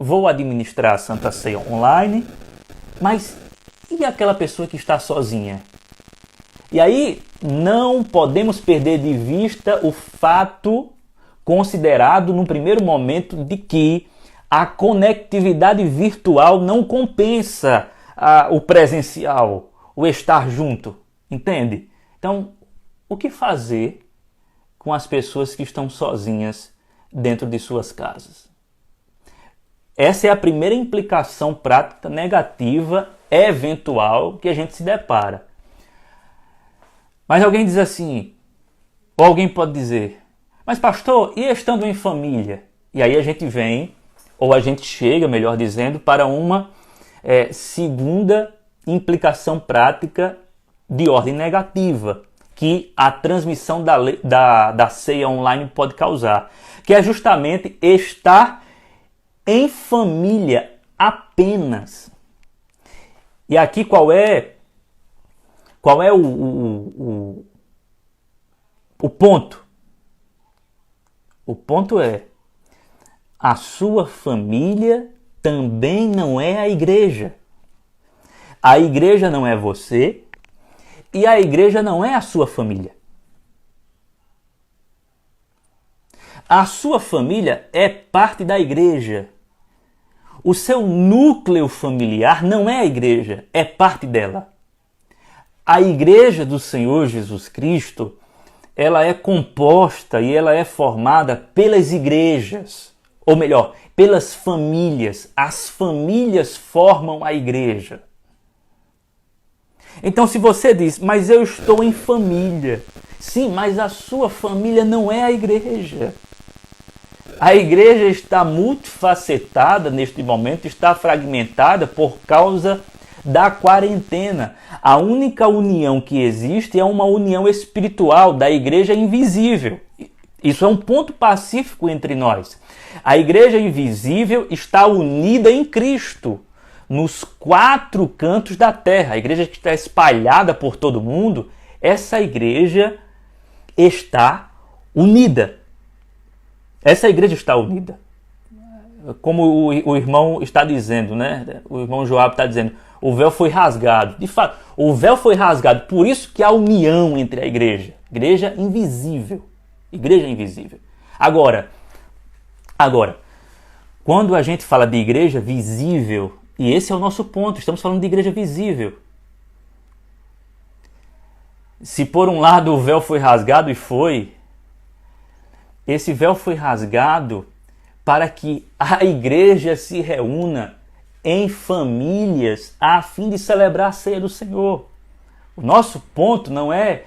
vou administrar a Santa Ceia online, mas e aquela pessoa que está sozinha? E aí não podemos perder de vista o fato considerado no primeiro momento de que a conectividade virtual não compensa o presencial, o estar junto, entende? Então, o que fazer com as pessoas que estão sozinhas dentro de suas casas? Essa é a primeira implicação prática negativa eventual que a gente se depara. Mas alguém diz assim, ou alguém pode dizer, mas pastor, e estando em família? E aí a gente vem, ou a gente chega, melhor dizendo, para uma segunda implicação prática de ordem negativa que a transmissão da ceia online pode causar, que é justamente estar em família apenas. E aqui qual é o ponto? O ponto é, a sua família também não é a igreja. A igreja não é você e a igreja não é a sua família. A sua família é parte da igreja. O seu núcleo familiar não é a igreja, é parte dela. A igreja do Senhor Jesus Cristo, ela é composta e ela é formada pelas igrejas, ou melhor, pelas famílias. As famílias formam a igreja. Então, se você diz, mas eu estou em família. Sim, mas a sua família não é a igreja. A igreja está multifacetada neste momento, está fragmentada por causa da quarentena. A única união que existe é uma união espiritual da igreja invisível. Isso é um ponto pacífico entre nós. A igreja invisível está unida em Cristo, nos 4 cantos da terra. A igreja que está espalhada por todo mundo, essa igreja está unida. Essa igreja está unida. Como o irmão está dizendo, né? O irmão Joab está dizendo, o véu foi rasgado. De fato, o véu foi rasgado. Por isso que há união entre a igreja. Igreja invisível. Igreja invisível. Agora, quando a gente fala de igreja visível, e esse é o nosso ponto, estamos falando de igreja visível. Se por um lado o véu foi rasgado, e foi, esse véu foi rasgado para que a igreja se reúna em famílias a fim de celebrar a ceia do Senhor. O nosso ponto não é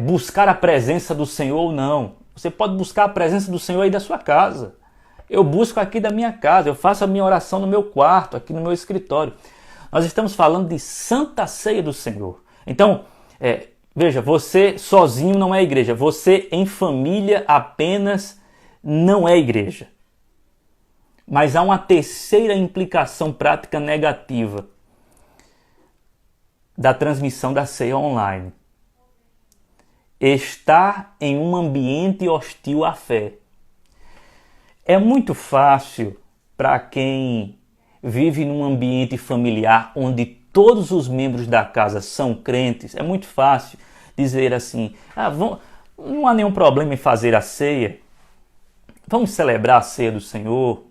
buscar a presença do Senhor ou não. Você pode buscar a presença do Senhor aí da sua casa. Eu busco aqui da minha casa, eu faço a minha oração no meu quarto, aqui no meu escritório. Nós estamos falando de Santa Ceia do Senhor. Então, veja, você sozinho não é igreja, você em família apenas não é igreja. Mas há uma terceira implicação prática negativa da transmissão da ceia online. Estar em um ambiente hostil à fé. É muito fácil para quem vive num ambiente familiar onde todos os membros da casa são crentes, é muito fácil dizer assim, não há nenhum problema em fazer a ceia, vamos celebrar a ceia do Senhor.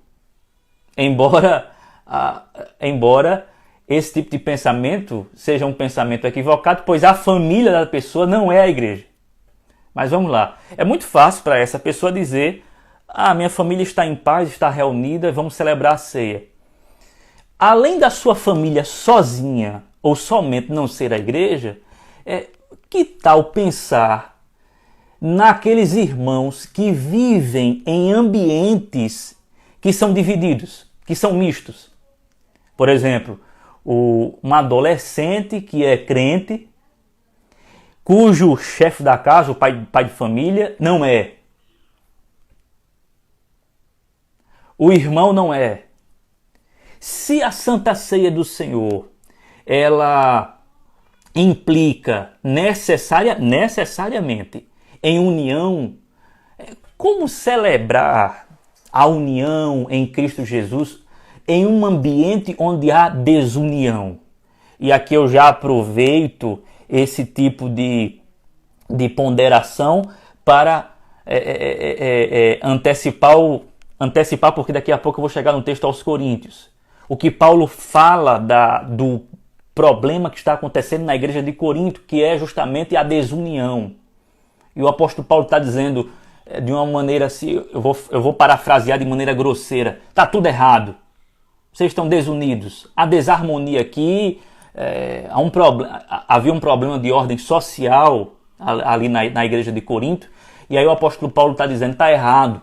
Embora esse tipo de pensamento seja um pensamento equivocado, pois a família da pessoa não é a igreja. Mas vamos lá, é muito fácil para essa pessoa dizer, minha família está em paz, está reunida, vamos celebrar a ceia. Além da sua família sozinha ou somente não ser a igreja, que tal pensar naqueles irmãos que vivem em ambientes que são divididos, que são mistos? Por exemplo, um adolescente que é crente, cujo chefe da casa, o pai de família, não é. O irmão não é. Se a Santa Ceia do Senhor, ela implica necessariamente em união, como celebrar a união em Cristo Jesus em um ambiente onde há desunião. E aqui eu já aproveito esse tipo de ponderação para antecipar, porque daqui a pouco eu vou chegar no texto aos Coríntios. O que Paulo fala do problema que está acontecendo na igreja de Corinto, que é justamente a desunião. E o apóstolo Paulo está dizendo de uma maneira assim, eu vou parafrasear de maneira grosseira, está tudo errado. Vocês estão desunidos. Há desarmonia aqui, havia um problema de ordem social ali na igreja de Corinto, e aí o apóstolo Paulo está dizendo, está errado.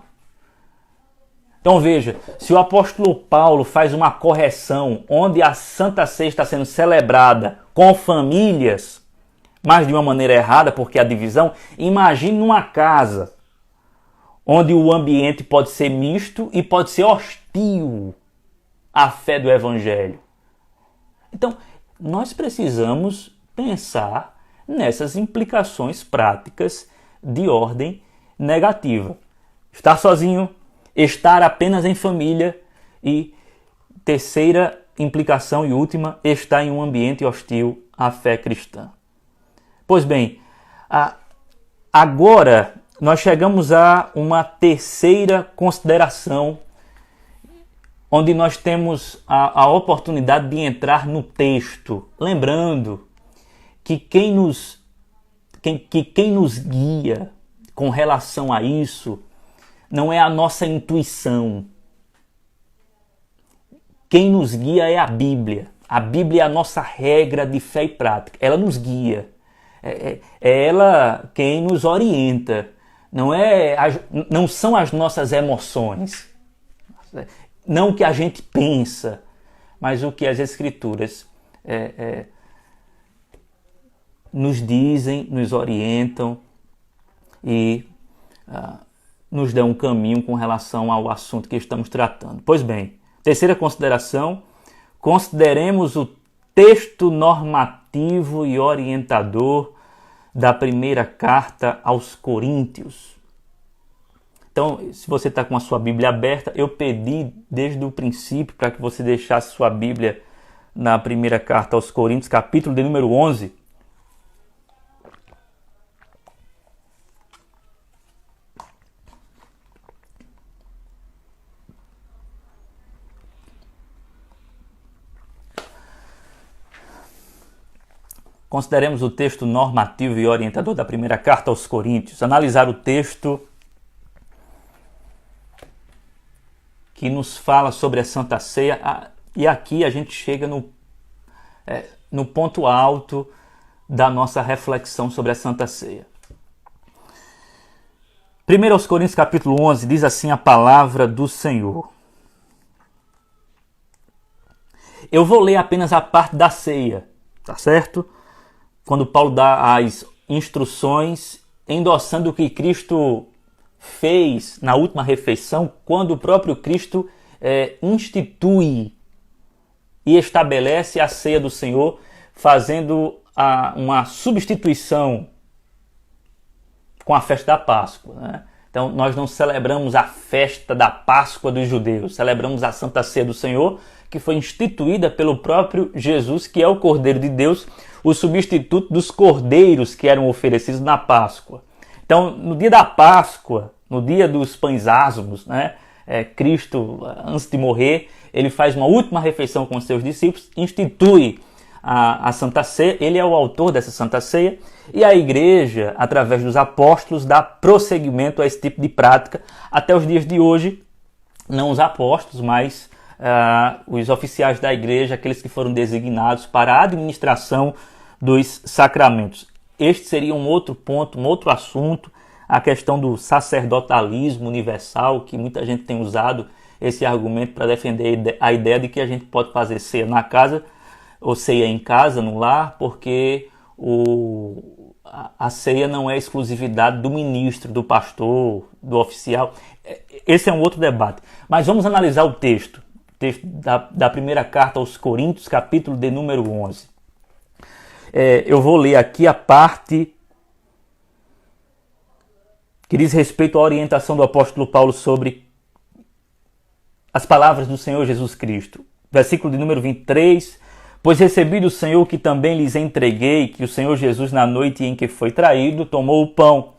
Então veja, se o apóstolo Paulo faz uma correção onde a Santa Ceia está sendo celebrada com famílias, mas de uma maneira errada, porque a divisão, imagine numa casa onde o ambiente pode ser misto e pode ser hostil à fé do Evangelho. Então, nós precisamos pensar nessas implicações práticas de ordem negativa. Estar sozinho, estar apenas em família e, terceira implicação e última, estar em um ambiente hostil à fé cristã. Pois bem, agora nós chegamos a uma terceira consideração, onde nós temos a oportunidade de entrar no texto, lembrando que quem nos guia com relação a isso não é a nossa intuição. Quem nos guia é a Bíblia. A Bíblia é a nossa regra de fé e prática. Ela nos guia. É ela quem nos orienta. Não são as nossas emoções. Não o que a gente pensa, mas o que as Escrituras nos dizem, nos orientam e nos dão um caminho com relação ao assunto que estamos tratando. Pois bem, terceira consideração, consideremos o texto normativo e orientador da primeira carta aos Coríntios. Então, se você está com a sua Bíblia aberta, eu pedi desde o princípio para que você deixasse sua Bíblia na primeira carta aos Coríntios, capítulo de número 11. Consideremos o texto normativo e orientador da primeira carta aos Coríntios. Analisar o texto que nos fala sobre a Santa Ceia. E aqui a gente chega no ponto alto da nossa reflexão sobre a Santa Ceia. 1 aos Coríntios capítulo 11 diz assim a palavra do Senhor. Eu vou ler apenas a parte da ceia, tá certo? Quando Paulo dá as instruções, endossando o que Cristo fez na última refeição, quando o próprio Cristo institui e estabelece a ceia do Senhor, fazendo uma substituição com a festa da Páscoa, né? Então, nós não celebramos a festa da Páscoa dos judeus, celebramos a Santa Ceia do Senhor, que foi instituída pelo próprio Jesus, que é o Cordeiro de Deus, o substituto dos cordeiros que eram oferecidos na Páscoa. Então, no dia da Páscoa, no dia dos pães asmos, né, Cristo, antes de morrer, ele faz uma última refeição com os seus discípulos, institui a Santa Ceia, ele é o autor dessa Santa Ceia, e a igreja, através dos apóstolos, dá prosseguimento a esse tipo de prática até os dias de hoje, não os apóstolos, mas os oficiais da igreja, aqueles que foram designados para a administração dos sacramentos. Este seria um outro ponto, um outro assunto, a questão do sacerdotalismo universal, que muita gente tem usado esse argumento para defender a ideia de que a gente pode fazer ceia na casa, ou ceia em casa, no lar, porque a ceia não é exclusividade do ministro, do pastor, do oficial. Esse é um outro debate. Mas vamos analisar o texto da primeira carta aos Coríntios, capítulo de número 11. Eu vou ler aqui a parte que diz respeito à orientação do apóstolo Paulo sobre as palavras do Senhor Jesus Cristo. Versículo de número 23. Pois recebi do Senhor que também lhes entreguei, que o Senhor Jesus, na noite em que foi traído, tomou o pão.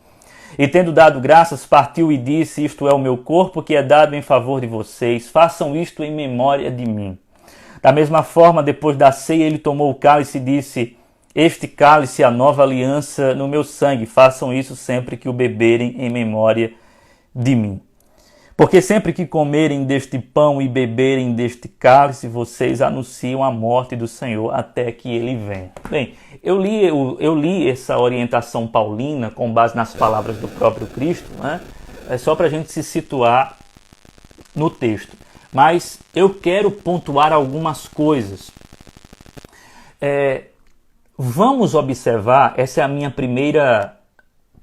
E tendo dado graças, partiu e disse, isto é o meu corpo que é dado em favor de vocês. Façam isto em memória de mim. Da mesma forma, depois da ceia, ele tomou o cálice e disse, este cálice é a nova aliança no meu sangue. Façam isso sempre que o beberem em memória de mim. Porque sempre que comerem deste pão e beberem deste cálice, vocês anunciam a morte do Senhor até que ele venha. Bem, eu li essa orientação paulina com base nas palavras do próprio Cristo, né? É só para a gente se situar no texto. Mas eu quero pontuar algumas coisas. Vamos observar, essa é a minha primeira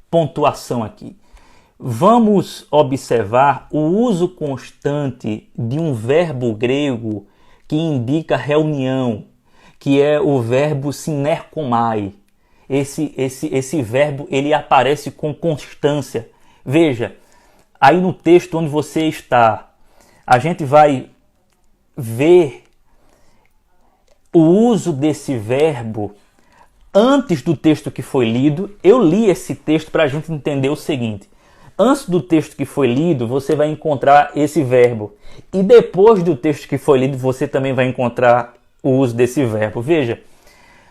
pontuação aqui. Vamos observar o uso constante de um verbo grego que indica reunião, que é o verbo sinerkomai. Esse verbo ele aparece com constância. Veja, aí no texto onde você está, a gente vai ver o uso desse verbo antes do texto que foi lido. Eu li esse texto para a gente entender o seguinte. Antes do texto que foi lido, você vai encontrar esse verbo. E depois do texto que foi lido, você também vai encontrar o uso desse verbo. Veja,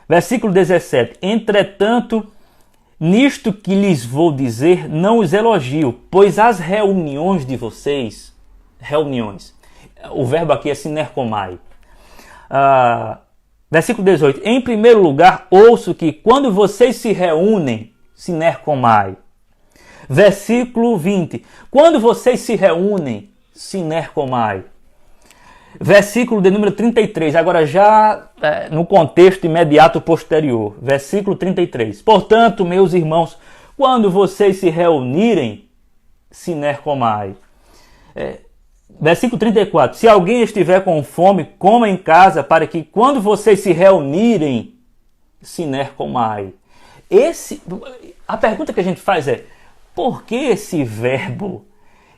versículo 17. Entretanto, nisto que lhes vou dizer, não os elogio, pois as reuniões de vocês, reuniões, o verbo aqui é sinerkomai. Versículo 18. Em primeiro lugar, ouço que quando vocês se reúnem, sinerkomai. Versículo 20. Quando vocês se reúnem, sinerkomai. Versículo de número 33. Agora já no contexto imediato posterior. Versículo 33. Portanto, meus irmãos, quando vocês se reunirem, sinerkomai. Versículo 34. Se alguém estiver com fome, coma em casa, para que quando vocês se reunirem, sinerkomai. A pergunta que a gente faz é, por que esse verbo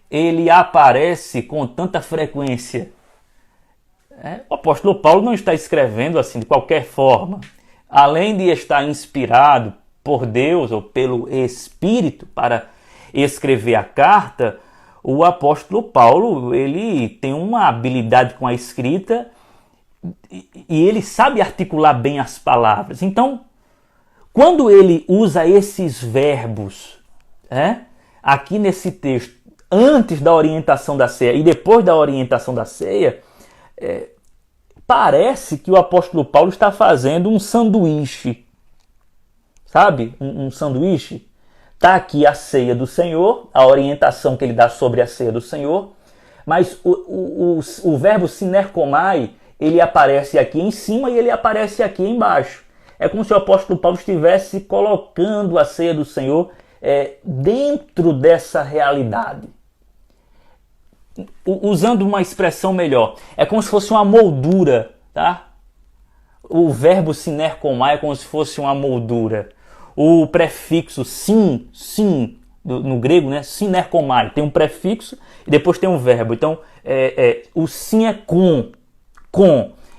ele aparece com tanta frequência? O apóstolo Paulo não está escrevendo assim de qualquer forma. Além de estar inspirado por Deus ou pelo Espírito para escrever a carta, o apóstolo Paulo ele tem uma habilidade com a escrita e ele sabe articular bem as palavras. Então, quando ele usa esses verbos aqui nesse texto, antes da orientação da ceia e depois da orientação da ceia, parece que o apóstolo Paulo está fazendo um sanduíche. Sabe? Um sanduíche. Está aqui a ceia do Senhor, a orientação que ele dá sobre a ceia do Senhor, mas o verbo sinerkomai, ele aparece aqui em cima e ele aparece aqui embaixo. É como se o apóstolo Paulo estivesse colocando a ceia do Senhor dentro dessa realidade. Usando uma expressão melhor, é como se fosse uma moldura, tá? O verbo sinerkomai é como se fosse uma moldura. O prefixo sim, no grego, né? Sinerkomai, tem um prefixo e depois tem um verbo. Então, o sim é com.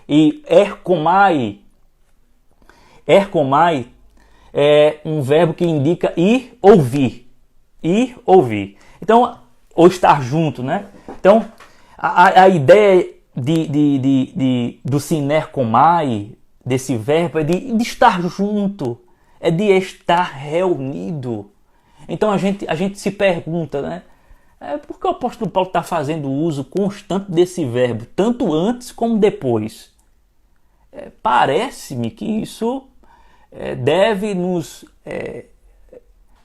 E erkomai é um verbo que indica ir, ouvir. Então, ou estar junto, né? Então, a ideia do sinerkomai, desse verbo, é de estar junto, é de estar reunido. Então a gente se pergunta, né? Por que o apóstolo Paulo está fazendo uso constante desse verbo, tanto antes como depois? Parece-me que isso deve nos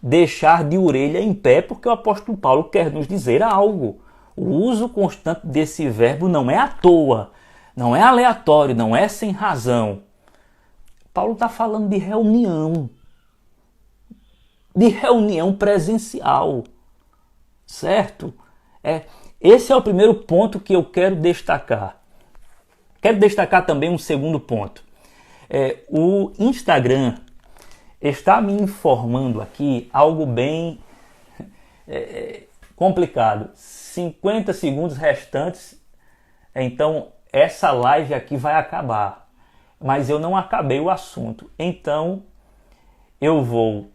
deixar de orelha em pé, porque o apóstolo Paulo quer nos dizer algo. O uso constante desse verbo não é à toa, não é aleatório, não é sem razão. Paulo está falando de reunião presencial, certo? Esse é o primeiro ponto que eu quero destacar. Quero destacar também um segundo ponto. O Instagram está me informando aqui algo bem complicado. 50 segundos restantes Então, essa live aqui vai acabar. Mas eu não acabei o assunto. Então, eu vou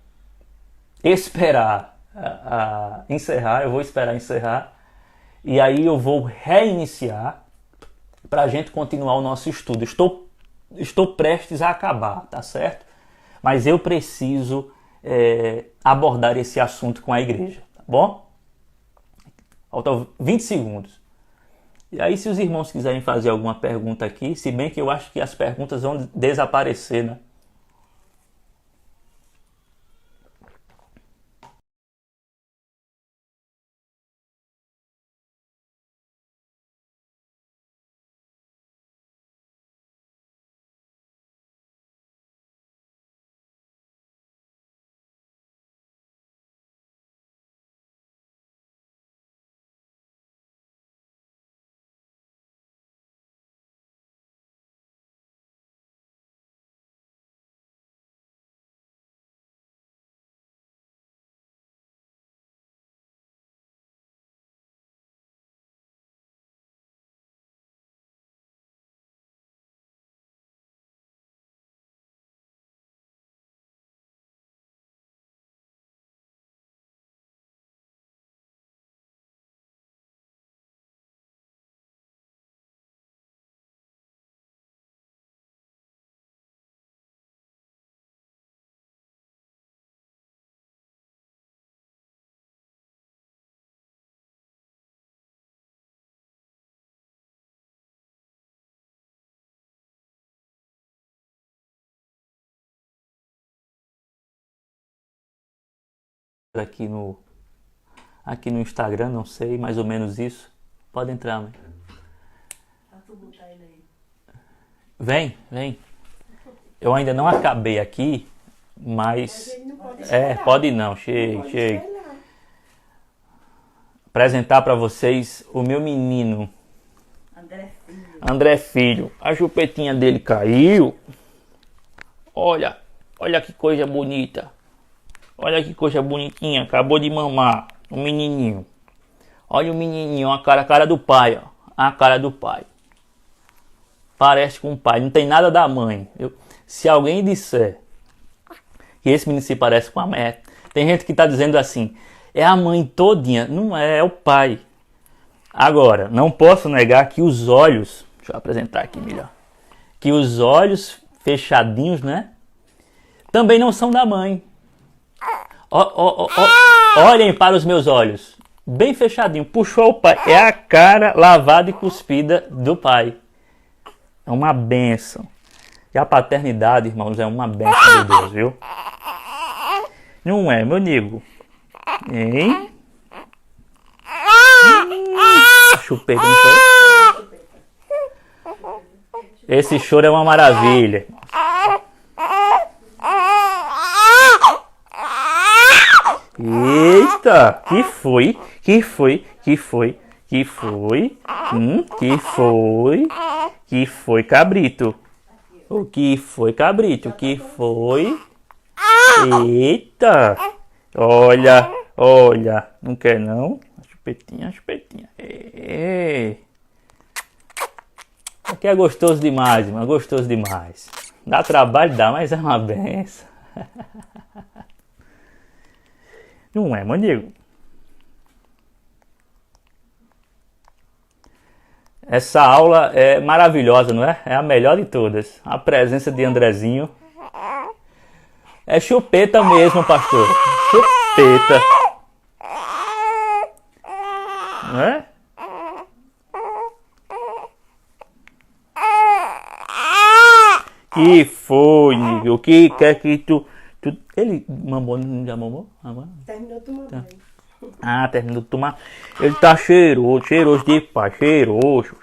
esperar encerrar. Eu vou esperar encerrar. E aí eu vou reiniciar para a gente continuar o nosso estudo. Estou prestes a acabar, tá certo? Mas eu preciso abordar esse assunto com a igreja, tá bom? Faltam 20 segundos. E aí, se os irmãos quiserem fazer alguma pergunta aqui, se bem que eu acho que as perguntas vão desaparecer, né? Aqui no Instagram, não sei, mais ou menos isso. Pode entrar, mãe. Vem. Eu ainda não acabei aqui, mas pode não, chegue. Apresentar para vocês o meu menino André Filho. A chupetinha dele caiu. Olha que coisa bonita. Olha que coisa bonitinha, acabou de mamar, um menininho. Olha o menininho, a cara do pai, ó. A cara do pai. Parece com o pai, não tem nada da mãe. Se alguém disser que esse menino se parece com a mãe, tem gente que tá dizendo assim, é a mãe todinha. Não é, é o pai. Agora, não posso negar que os olhos, deixa eu apresentar aqui melhor, que os olhos fechadinhos, né, também não são da mãe. Olhem para os meus olhos. Bem fechadinho. Puxou o pai. É a cara lavada e cuspida do pai. É uma bênção. E a paternidade, irmãos, é uma bênção de Deus, viu? Não é, meu amigo? Hein? Chupeta, não foi? Esse choro é uma maravilha. Eita, que foi? Que foi, cabrito? O que foi, cabrito? Que foi? Eita! Olha, não quer não? Chupetinha. Aqui é gostoso demais, irmão, gostoso demais. Dá trabalho, dá, mas é uma benção. Não é, Manigo? Essa aula é maravilhosa, não é? É a melhor de todas. A presença de Andrezinho. É chupeta mesmo, pastor. Chupeta. Não é? Que foi, Nigo? O que quer que tu... Ele mamou, não já mamou? Terminou de tomar banho. Ah, terminou de tomar. Ele tá cheiroso de pai. Cheiroso.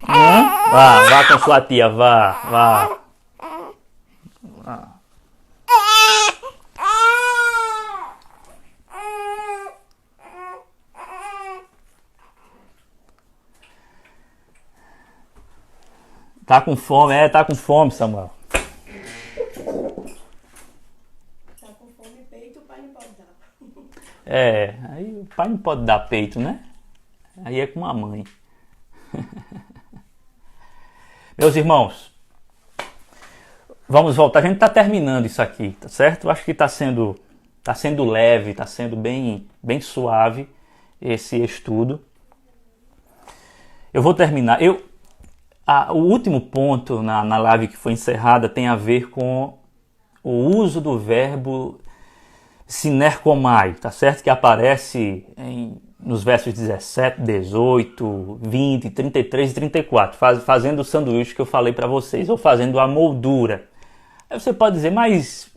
Vá com sua tia, vá. Tá com fome, tá com fome, Samuel. Tá com fome, peito, o pai não pode dar. Aí o pai não pode dar peito, né? Aí é com a mãe. Meus irmãos, vamos voltar. A gente está terminando isso aqui, tá certo? Eu acho que está sendo leve, está sendo bem suave esse estudo. Eu vou terminar. O último ponto na live que foi encerrada tem a ver com o uso do verbo sinerkomai, tá certo? Que aparece nos versos 17, 18, 20, 33 e 34, fazendo o sanduíche que eu falei para vocês, ou fazendo a moldura. Aí você pode dizer, mas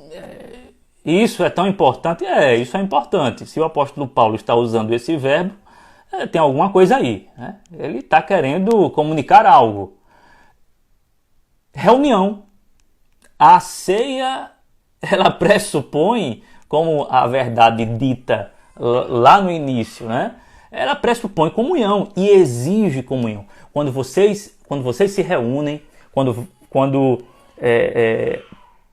isso é tão importante? Isso é importante. Se o apóstolo Paulo está usando esse verbo, tem alguma coisa aí, né? Ele está querendo comunicar algo. Reunião. A ceia, ela pressupõe, como a verdade dita lá no início, né? Ela pressupõe comunhão e exige comunhão. Quando vocês se reúnem, quando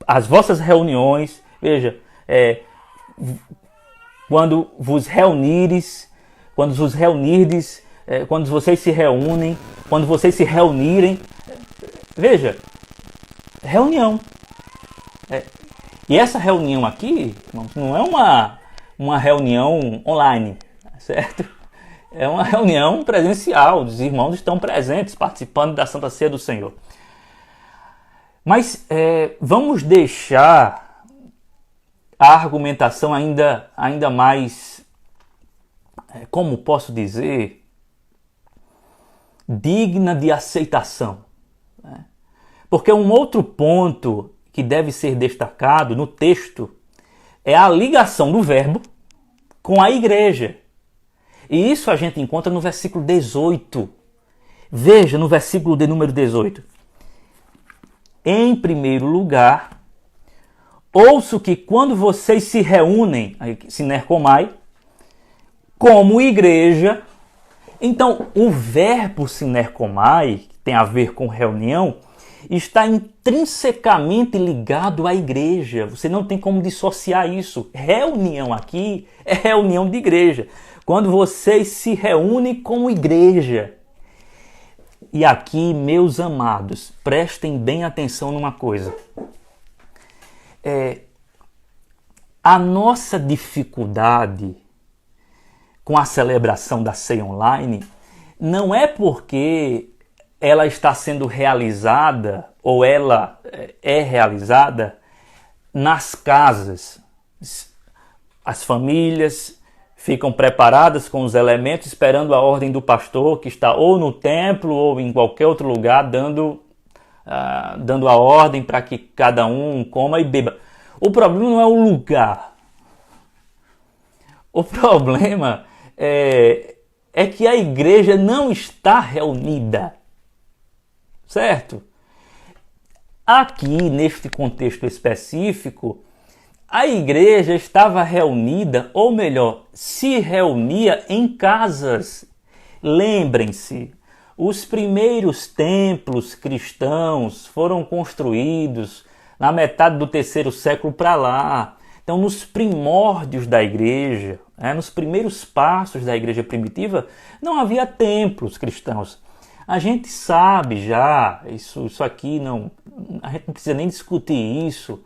as vossas reuniões, veja, quando vocês se reúnem, quando vocês se reunirem, veja, reunião. E essa reunião aqui não é uma reunião online, certo? É uma reunião presencial, os irmãos estão presentes, participando da Santa Ceia do Senhor. Mas vamos deixar a argumentação ainda mais, como posso dizer, digna de aceitação. Né? Porque um outro ponto que deve ser destacado no texto é a ligação do verbo com a igreja. E isso a gente encontra no versículo 18. Veja no versículo de número 18. Em primeiro lugar, ouço que quando vocês se reúnem, sinerkomai, como igreja, então o verbo sinerkomai, que tem a ver com reunião, está intrinsecamente ligado à igreja. Você não tem como dissociar isso. Reunião aqui é reunião de igreja. Quando vocês se reúnem como igreja. E aqui, meus amados, prestem bem atenção numa coisa. A nossa dificuldade com a celebração da ceia online não é porque ela está sendo realizada ou ela é realizada nas casas. As famílias ficam preparadas com os elementos, esperando a ordem do pastor, que está ou no templo ou em qualquer outro lugar, dando a ordem para que cada um coma e beba. O problema não é o lugar. O problema é que a igreja não está reunida. Certo? Aqui, neste contexto específico, a igreja estava reunida, ou melhor, se reunia em casas. Lembrem-se, os primeiros templos cristãos foram construídos na metade do 3º século para lá. Então, nos primórdios da igreja, nos primeiros passos da igreja primitiva, não havia templos cristãos. A gente sabe já, isso aqui a gente não precisa nem discutir isso.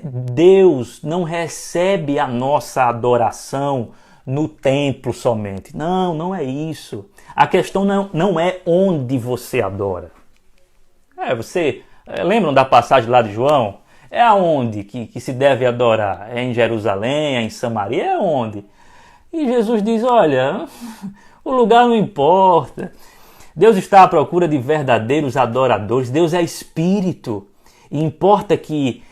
Deus não recebe a nossa adoração no templo somente. Não é isso. A questão não é onde você adora. Lembram da passagem lá de João? É aonde que se deve adorar? É em Jerusalém, é em Samaria, é onde? E Jesus diz, olha, o lugar não importa. Deus está à procura de verdadeiros adoradores. Deus é espírito. E importa que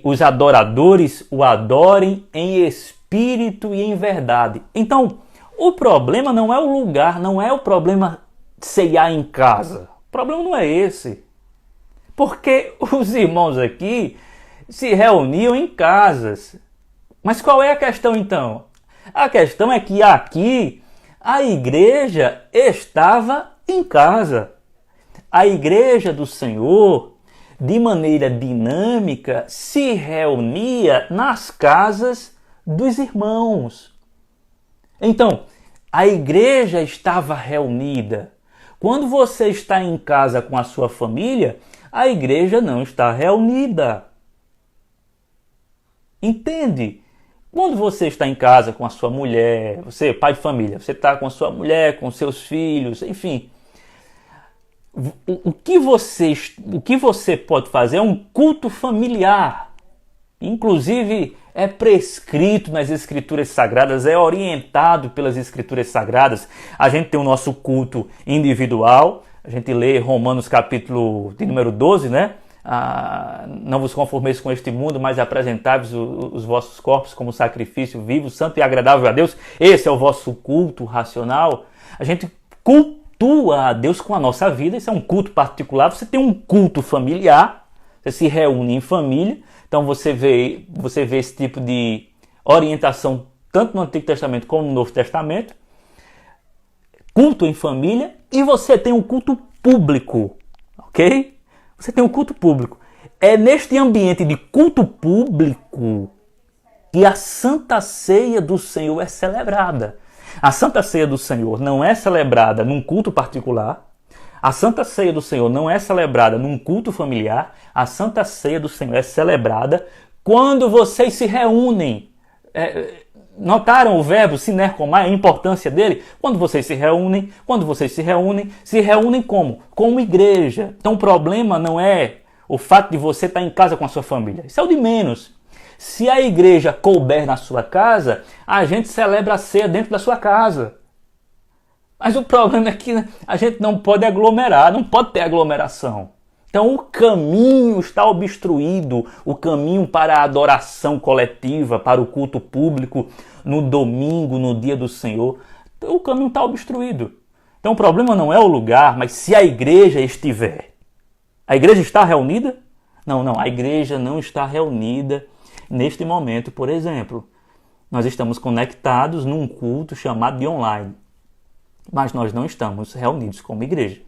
os adoradores o adorem em espírito e em verdade. Então, o problema não é o lugar, não é o problema ceiar em casa. O problema não é esse. Porque os irmãos aqui se reuniam em casas. Mas qual é a questão então? A questão é que aqui a igreja estava em casa. A igreja do Senhor, de maneira dinâmica, se reunia nas casas dos irmãos. Então, A igreja estava reunida. Quando você está em casa com a sua família, a igreja não está reunida. Entende? Quando você está em casa com a sua mulher, você é pai de família, você está com a sua mulher, com seus filhos, enfim. O que você pode fazer é um culto familiar. Inclusive, é prescrito nas Escrituras Sagradas, é orientado pelas Escrituras Sagradas. A gente tem o nosso culto individual, a gente lê Romanos capítulo de número 12, né? Não vos conformeis com este mundo, mas apresentai-vos os vossos corpos como sacrifício vivo, santo e agradável a Deus. Esse é o vosso culto racional. A gente cultua a Deus com a nossa vida, isso é um culto particular. Você tem um culto familiar, você se reúne em família. Então você vê esse tipo de orientação tanto no Antigo Testamento como no Novo Testamento. Culto em família, e você tem um culto público, ok? Você tem um culto público. É neste ambiente de culto público que a Santa Ceia do Senhor é celebrada. A Santa Ceia do Senhor não é celebrada num culto particular. A Santa Ceia do Senhor não é celebrada num culto familiar. A Santa Ceia do Senhor é celebrada quando vocês se reúnem. Notaram o verbo sinercomai, a importância dele? Quando vocês se reúnem como? Como igreja. Então o problema não é o fato de você estar em casa com a sua família. Isso é o de menos. Se a igreja couber na sua casa, a gente celebra a ceia dentro da sua casa. Mas o problema é que a gente não pode aglomerar, não pode ter aglomeração. Então o caminho está obstruído, o caminho para a adoração coletiva, para o culto público, no domingo, no dia do Senhor, o caminho está obstruído. Então o problema não é o lugar, mas se a igreja estiver. A igreja está reunida? Não, a igreja não está reunida neste momento, por exemplo. Nós estamos conectados num culto chamado de online, mas nós não estamos reunidos como igreja.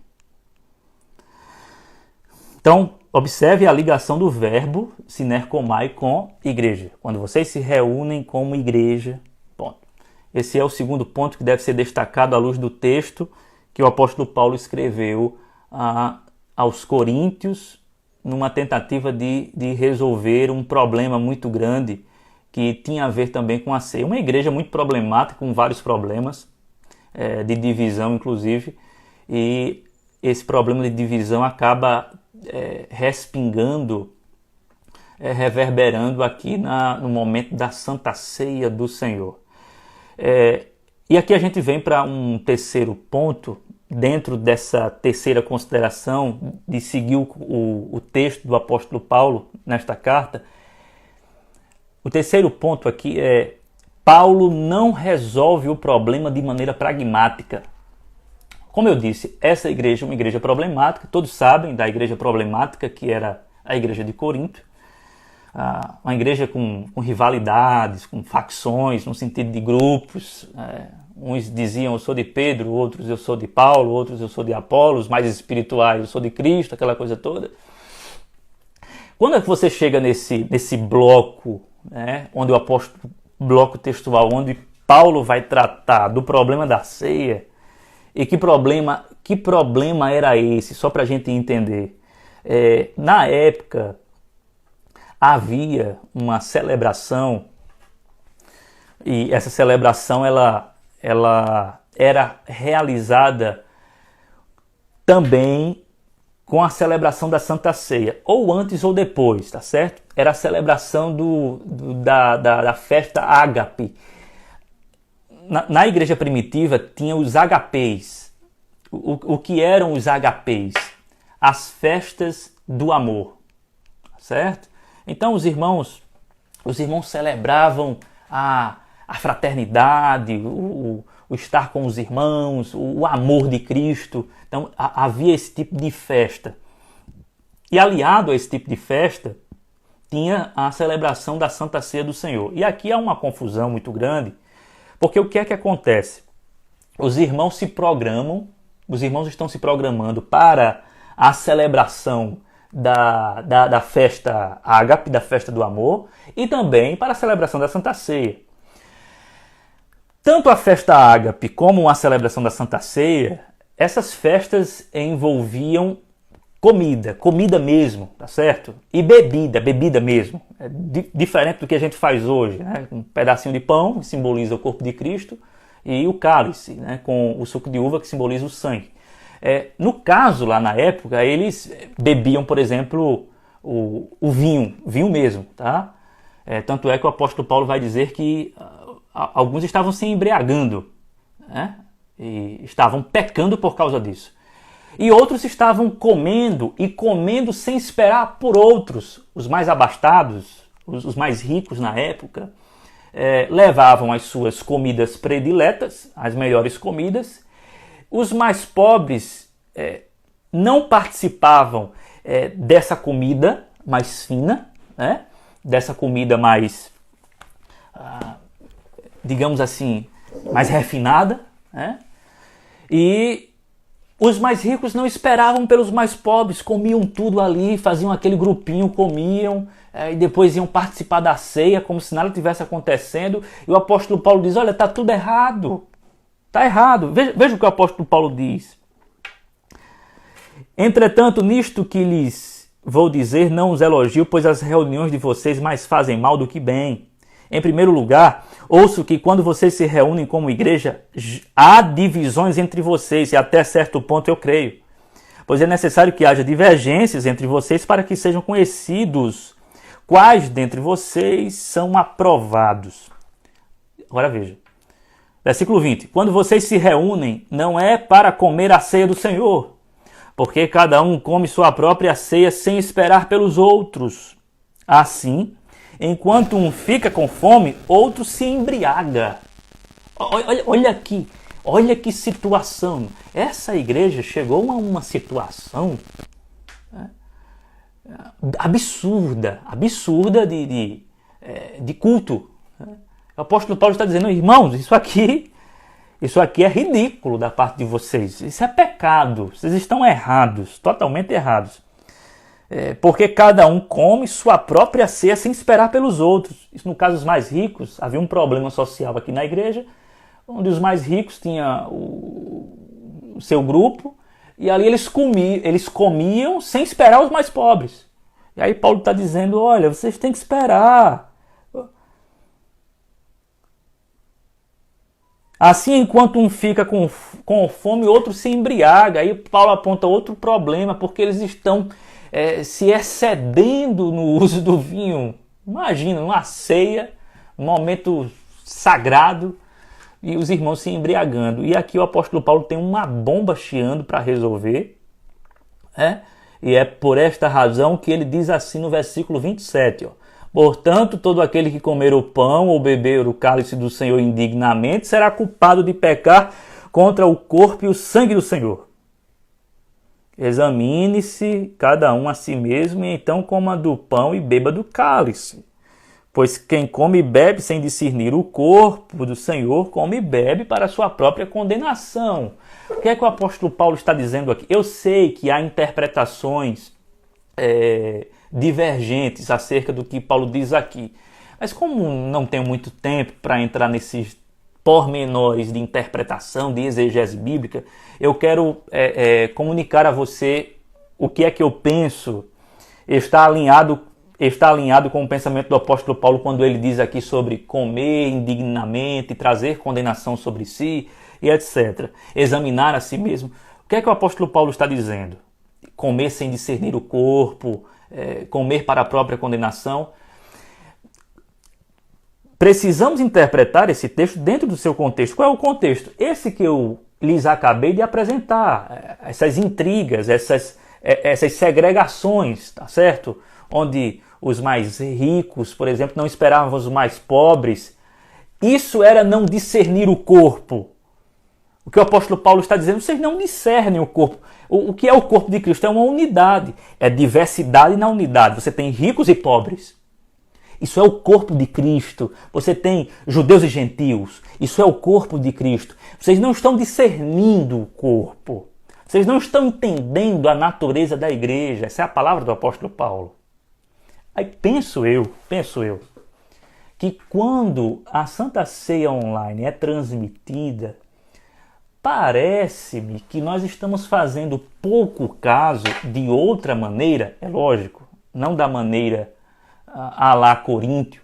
Então, observe a ligação do verbo sinercomai com igreja. Quando vocês se reúnem como igreja, ponto. Esse é o segundo ponto que deve ser destacado à luz do texto que o apóstolo Paulo escreveu aos Coríntios, numa tentativa de resolver um problema muito grande que tinha a ver também com a ceia. Uma igreja muito problemática, com vários problemas, de divisão inclusive, e esse problema de divisão acaba respingando, reverberando aqui no momento da Santa Ceia do Senhor. E aqui a gente vem para um terceiro ponto, dentro dessa terceira consideração, de seguir o texto do apóstolo Paulo nesta carta. O terceiro ponto aqui é: Paulo não resolve o problema de maneira pragmática. Como eu disse, essa igreja é uma igreja problemática, todos sabem da igreja problemática que era a igreja de Corinto, uma igreja com rivalidades, com facções, no sentido de grupos. Uns diziam eu sou de Pedro, outros eu sou de Paulo, outros eu sou de Apolos, mais espirituais eu sou de Cristo, aquela coisa toda. Quando é que você chega nesse bloco, né, onde o apóstolo, bloco textual, onde Paulo vai tratar do problema da ceia? E que problema era esse? Só para a gente entender. Na época, havia uma celebração, e essa celebração ela era realizada também com a celebração da Santa Ceia, ou antes ou depois, tá certo? Era a celebração da festa ágape. Na igreja primitiva tinha os agapês. O que eram os agapês? As festas do amor, certo? Então os irmãos celebravam a fraternidade, o estar com os irmãos, o amor de Cristo. Então havia esse tipo de festa. E aliado a esse tipo de festa, tinha a celebração da Santa Ceia do Senhor. E aqui há uma confusão muito grande, porque o que é que acontece? Os irmãos estão se programando para a celebração da festa ágape, da festa do amor, e também para a celebração da Santa Ceia. Tanto a festa ágape como a celebração da Santa Ceia, essas festas envolviam comida mesmo, tá certo? E bebida mesmo. É diferente do que a gente faz hoje, né? Um pedacinho de pão, que simboliza o corpo de Cristo, e o cálice, né? Com o suco de uva, que simboliza o sangue. No caso, lá na época, eles bebiam, por exemplo, o vinho mesmo, tá? Tanto é que o apóstolo Paulo vai dizer que alguns estavam se embriagando, né? E estavam pecando por causa disso. E outros estavam comendo sem esperar por outros. Os mais abastados, os mais ricos na época, levavam as suas comidas prediletas, as melhores comidas. Os mais pobres não participavam dessa comida mais fina, né? Dessa comida mais, digamos assim, mais refinada, né? E os mais ricos não esperavam pelos mais pobres, comiam tudo ali, faziam aquele grupinho, comiam, e depois iam participar da ceia como se nada tivesse acontecendo. E o apóstolo Paulo diz, olha, está tudo errado. Está errado. Veja o que o apóstolo Paulo diz. Entretanto, nisto que lhes vou dizer, não os elogio, pois as reuniões de vocês mais fazem mal do que bem. Em primeiro lugar, ouço que quando vocês se reúnem como igreja, há divisões entre vocês, e até certo ponto eu creio. Pois é necessário que haja divergências entre vocês para que sejam conhecidos quais dentre vocês são aprovados. Agora veja. Versículo 20. Quando vocês se reúnem, não é para comer a ceia do Senhor, porque cada um come sua própria ceia sem esperar pelos outros. Assim, enquanto um fica com fome, outro se embriaga. Olha que situação. Essa igreja chegou a uma situação absurda de culto. O apóstolo Paulo está dizendo, irmãos, isso aqui é ridículo da parte de vocês. Isso é pecado. Vocês estão errados, totalmente errados. Porque cada um come sua própria ceia sem esperar pelos outros. Isso no caso dos mais ricos, havia um problema social aqui na igreja, onde os mais ricos tinham o seu grupo, e ali eles comiam sem esperar os mais pobres. E aí Paulo está dizendo, olha, vocês têm que esperar. Assim, enquanto um fica com fome, outro se embriaga. Aí Paulo aponta outro problema, porque eles estão se excedendo no uso do vinho. Imagina, numa ceia, um momento sagrado, e os irmãos se embriagando. E aqui o apóstolo Paulo tem uma bomba chiando para resolver. E é por esta razão que ele diz assim no versículo 27, ó. Portanto, todo aquele que comer o pão ou beber o cálice do Senhor indignamente será culpado de pecar contra o corpo e o sangue do Senhor. Examine-se cada um a si mesmo, e então coma do pão e beba do cálice. Pois quem come e bebe sem discernir o corpo do Senhor, come e bebe para a sua própria condenação. O que é que o apóstolo Paulo está dizendo aqui? Eu sei que há interpretações divergentes acerca do que Paulo diz aqui. Mas como não tenho muito tempo para entrar nesses pormenores de interpretação, de exegese bíblica, eu quero comunicar a você o que é que eu penso está alinhado com o pensamento do apóstolo Paulo quando ele diz aqui sobre comer indignamente, trazer condenação sobre si e etc. Examinar a si mesmo. O que é que o apóstolo Paulo está dizendo? Comer sem discernir o corpo, comer para a própria condenação. Precisamos interpretar esse texto dentro do seu contexto. Qual é o contexto? Esse que eu lhes acabei de apresentar. Essas intrigas, essas segregações, tá certo? Onde os mais ricos, por exemplo, não esperavam os mais pobres. Isso era não discernir o corpo. O que o apóstolo Paulo está dizendo, vocês não discernem o corpo. O que é o corpo de Cristo? É uma unidade. É diversidade na unidade. Você tem ricos e pobres. Isso é o corpo de Cristo. Você tem judeus e gentios. Isso é o corpo de Cristo. Vocês não estão discernindo o corpo. Vocês não estão entendendo a natureza da igreja. Essa é a palavra do apóstolo Paulo. Aí penso eu, que quando a Santa Ceia online é transmitida, parece-me que nós estamos fazendo pouco caso de outra maneira, é lógico, não da maneira à la Coríntio,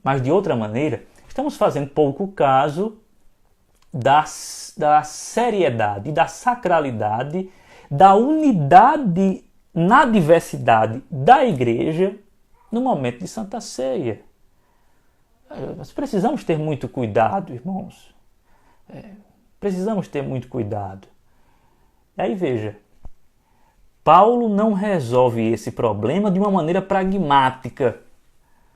mas de outra maneira, estamos fazendo pouco caso da seriedade, da sacralidade, da unidade na diversidade da igreja no momento de Santa Ceia. Nós precisamos ter muito cuidado, irmãos. Precisamos ter muito cuidado. E aí veja, Paulo não resolve esse problema de uma maneira pragmática,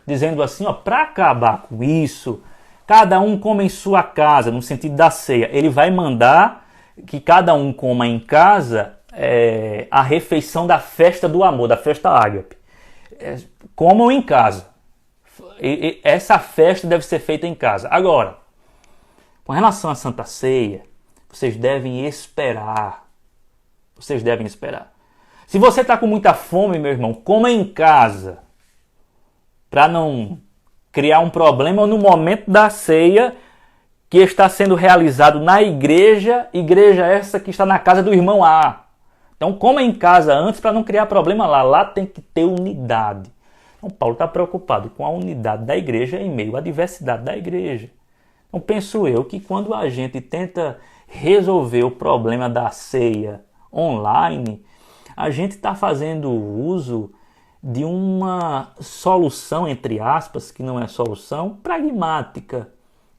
dizendo assim, para acabar com isso, cada um coma em sua casa, no sentido da ceia. Ele vai mandar que cada um coma em casa a refeição da festa do amor, da festa ágape. Comam em casa. Essa festa deve ser feita em casa. Agora, com relação à Santa Ceia, vocês devem esperar. Vocês devem esperar. Se você está com muita fome, meu irmão, coma em casa. Para não criar um problema no momento da ceia que está sendo realizado na igreja essa que está na casa do irmão A. Então coma em casa antes para não criar problema lá. Lá tem que ter unidade. Então Paulo está preocupado com a unidade da igreja em meio à diversidade da igreja. Então penso eu que quando a gente tenta resolver o problema da ceia online, a gente está fazendo uso de uma solução, entre aspas, que não é solução, pragmática.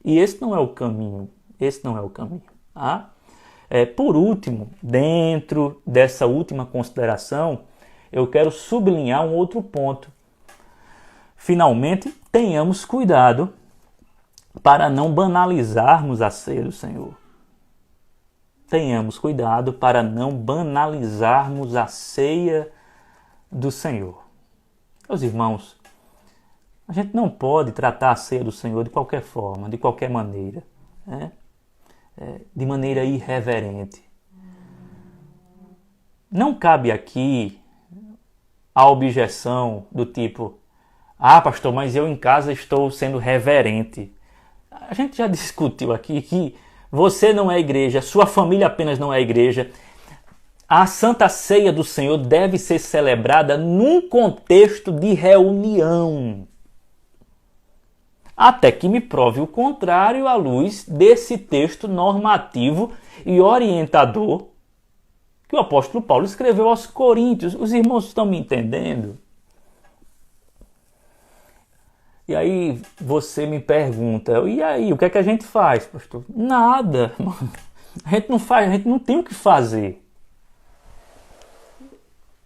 E esse não é o caminho. Esse não é o caminho. Tá? Por último, dentro dessa última consideração, eu quero sublinhar um outro ponto. Finalmente, tenhamos cuidado para não banalizarmos a ceia do Senhor. Tenhamos cuidado para não banalizarmos a ceia do Senhor. Meus irmãos, a gente não pode tratar a ceia do Senhor de qualquer forma, de qualquer maneira, né? De maneira irreverente. Não cabe aqui a objeção do tipo, pastor, mas eu em casa estou sendo reverente. A gente já discutiu aqui que você não é igreja, sua família apenas não é igreja. A Santa Ceia do Senhor deve ser celebrada num contexto de reunião. Até que me prove o contrário à luz desse texto normativo e orientador que o apóstolo Paulo escreveu aos Coríntios. Os irmãos estão me entendendo? E aí você me pergunta, e aí, o que é que a gente faz, pastor? Nada. A gente não faz, a gente não tem o que fazer.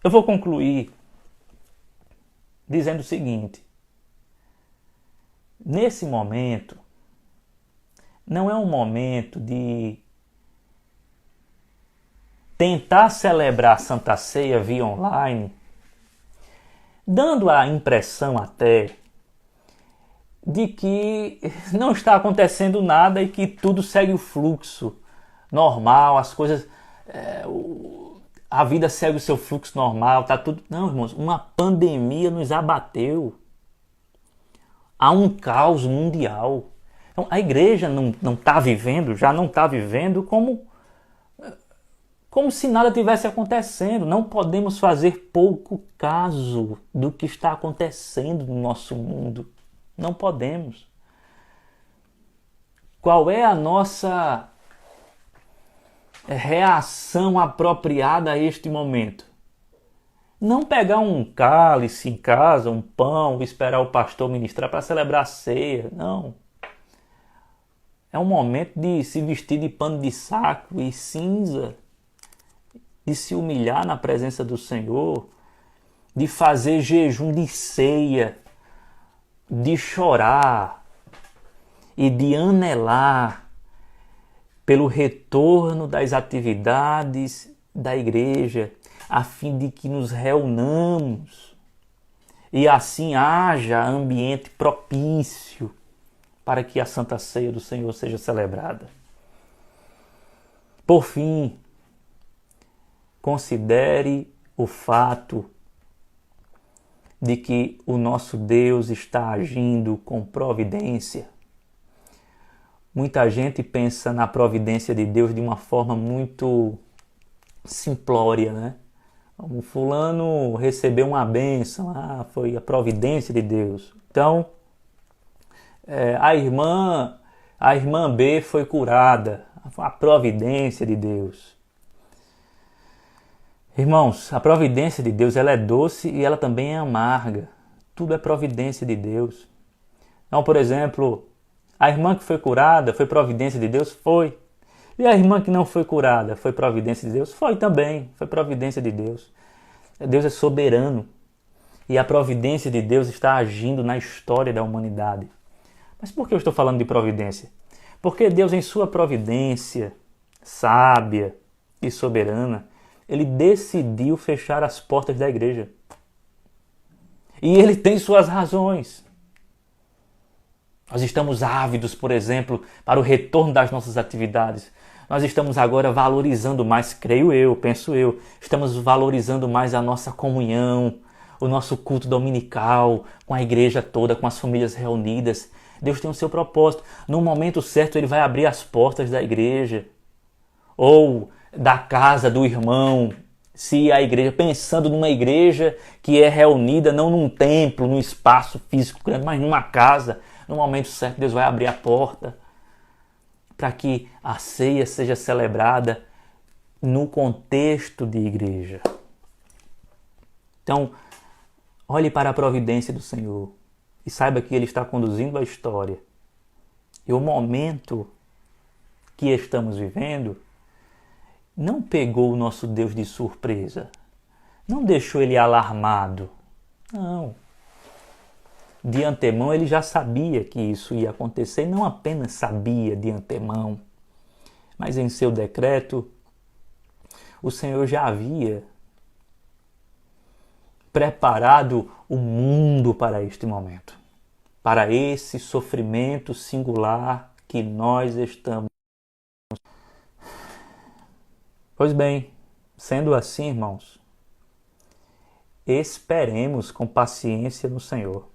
Eu vou concluir dizendo o seguinte. Nesse momento, não é um momento de tentar celebrar a Santa Ceia via online, dando a impressão até de que não está acontecendo nada e que tudo segue o fluxo normal, as coisas, a vida segue o seu fluxo normal, tá tudo. Não, irmãos, uma pandemia nos abateu. Há um caos mundial. Então, a igreja não está vivendo, já não está vivendo como se nada tivesse acontecendo. Não podemos fazer pouco caso do que está acontecendo no nosso mundo. Não podemos. Qual é a nossa reação apropriada a este momento? Não pegar um cálice em casa, um pão, esperar o pastor ministrar para celebrar a ceia. Não. É um momento de se vestir de pano de saco e cinza, de se humilhar na presença do Senhor, de fazer jejum de ceia, de chorar e de anelar pelo retorno das atividades da igreja, a fim de que nos reunamos e assim haja ambiente propício para que a Santa Ceia do Senhor seja celebrada. Por fim, considere o fato de que o nosso Deus está agindo com providência. Muita gente pensa na providência de Deus de uma forma muito simplória, né? O fulano recebeu uma bênção, foi a providência de Deus. Então, a irmã B foi curada, a providência de Deus. Irmãos, a providência de Deus ela é doce e ela também é amarga. Tudo é providência de Deus. Então, por exemplo, a irmã que foi curada foi providência de Deus? Foi. E a irmã que não foi curada foi providência de Deus? Foi também, foi providência de Deus. Deus é soberano e a providência de Deus está agindo na história da humanidade. Mas por que eu estou falando de providência? Porque Deus, em sua providência sábia e soberana, Ele decidiu fechar as portas da igreja. E Ele tem suas razões. Nós estamos ávidos, por exemplo, para o retorno das nossas atividades. Nós estamos agora valorizando mais, creio eu, penso eu, estamos valorizando mais a nossa comunhão, o nosso culto dominical, com a igreja toda, com as famílias reunidas. Deus tem o seu propósito. No momento certo, Ele vai abrir as portas da igreja ou da casa do irmão. Se a igreja, pensando numa igreja que é reunida não num templo, num espaço físico grande, mas numa casa, no momento certo Deus vai abrir a porta para que a ceia seja celebrada no contexto de igreja. Então, olhe para a providência do Senhor e saiba que Ele está conduzindo a história. E o momento que estamos vivendo não pegou o nosso Deus de surpresa. Não deixou Ele alarmado. Não. De antemão Ele já sabia que isso ia acontecer. E não apenas sabia de antemão, mas em seu decreto, o Senhor já havia preparado o mundo para este momento. Para esse sofrimento singular que nós estamos. Pois bem, sendo assim, irmãos, esperemos com paciência no Senhor.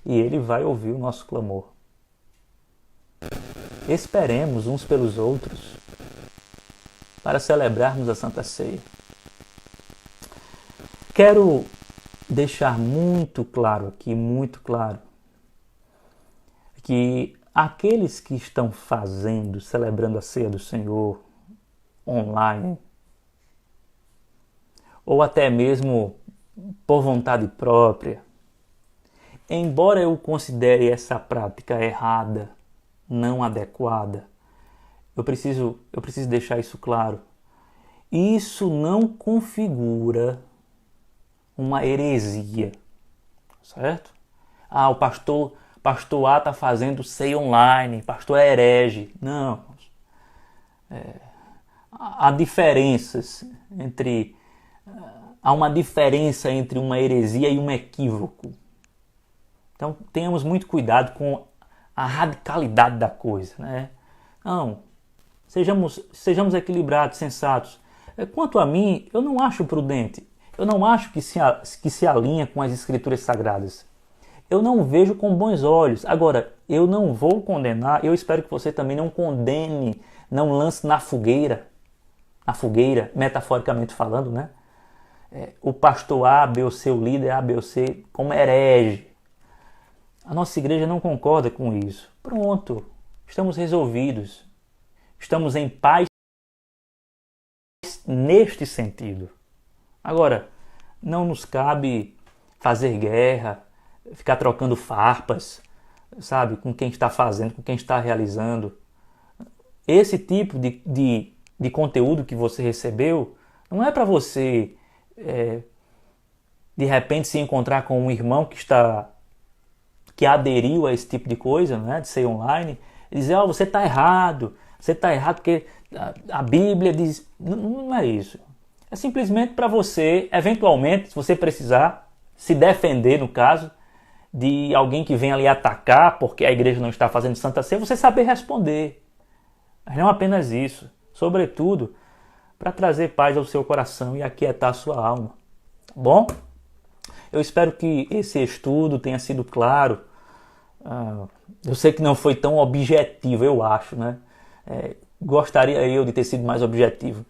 E Ele vai ouvir o nosso clamor. Esperemos uns pelos outros para celebrarmos a Santa Ceia. Quero deixar muito claro aqui, muito claro, que aqueles que estão celebrando a Ceia do Senhor online, ou até mesmo por vontade própria, embora eu considere essa prática errada, não adequada, eu preciso deixar isso claro. Isso não configura uma heresia, certo? O pastor A está fazendo ceia online, pastor é herege. Não. Há uma diferença entre uma heresia e um equívoco. Então, tenhamos muito cuidado com a radicalidade da coisa, né? Não, sejamos equilibrados, sensatos. Quanto a mim, eu não acho prudente, eu não acho que se alinha com as Escrituras Sagradas. Eu não vejo com bons olhos. Agora, eu não vou condenar, eu espero que você também não condene, não lance na fogueira, metaforicamente falando, né? O pastor A, B ou C, o líder A, B ou C, como herege. A nossa igreja não concorda com isso. Pronto, estamos resolvidos. Estamos em paz neste sentido. Agora, não nos cabe fazer guerra, ficar trocando farpas, sabe, com quem está fazendo, com quem está realizando. Esse tipo de conteúdo que você recebeu não é para você, de repente, se encontrar com um irmão que aderiu a esse tipo de coisa, né, de ser online, e dizer, você está errado porque a Bíblia diz... Não é isso. É simplesmente para você, eventualmente, se você precisar, se defender, no caso, de alguém que vem ali atacar porque a igreja não está fazendo Santa Ceia, você saber responder. Mas não apenas isso. Sobretudo, para trazer paz ao seu coração e aquietar a sua alma. Tá bom? Eu espero que esse estudo tenha sido claro. Eu sei que não foi tão objetivo, eu acho, né? Gostaria eu de ter sido mais objetivo.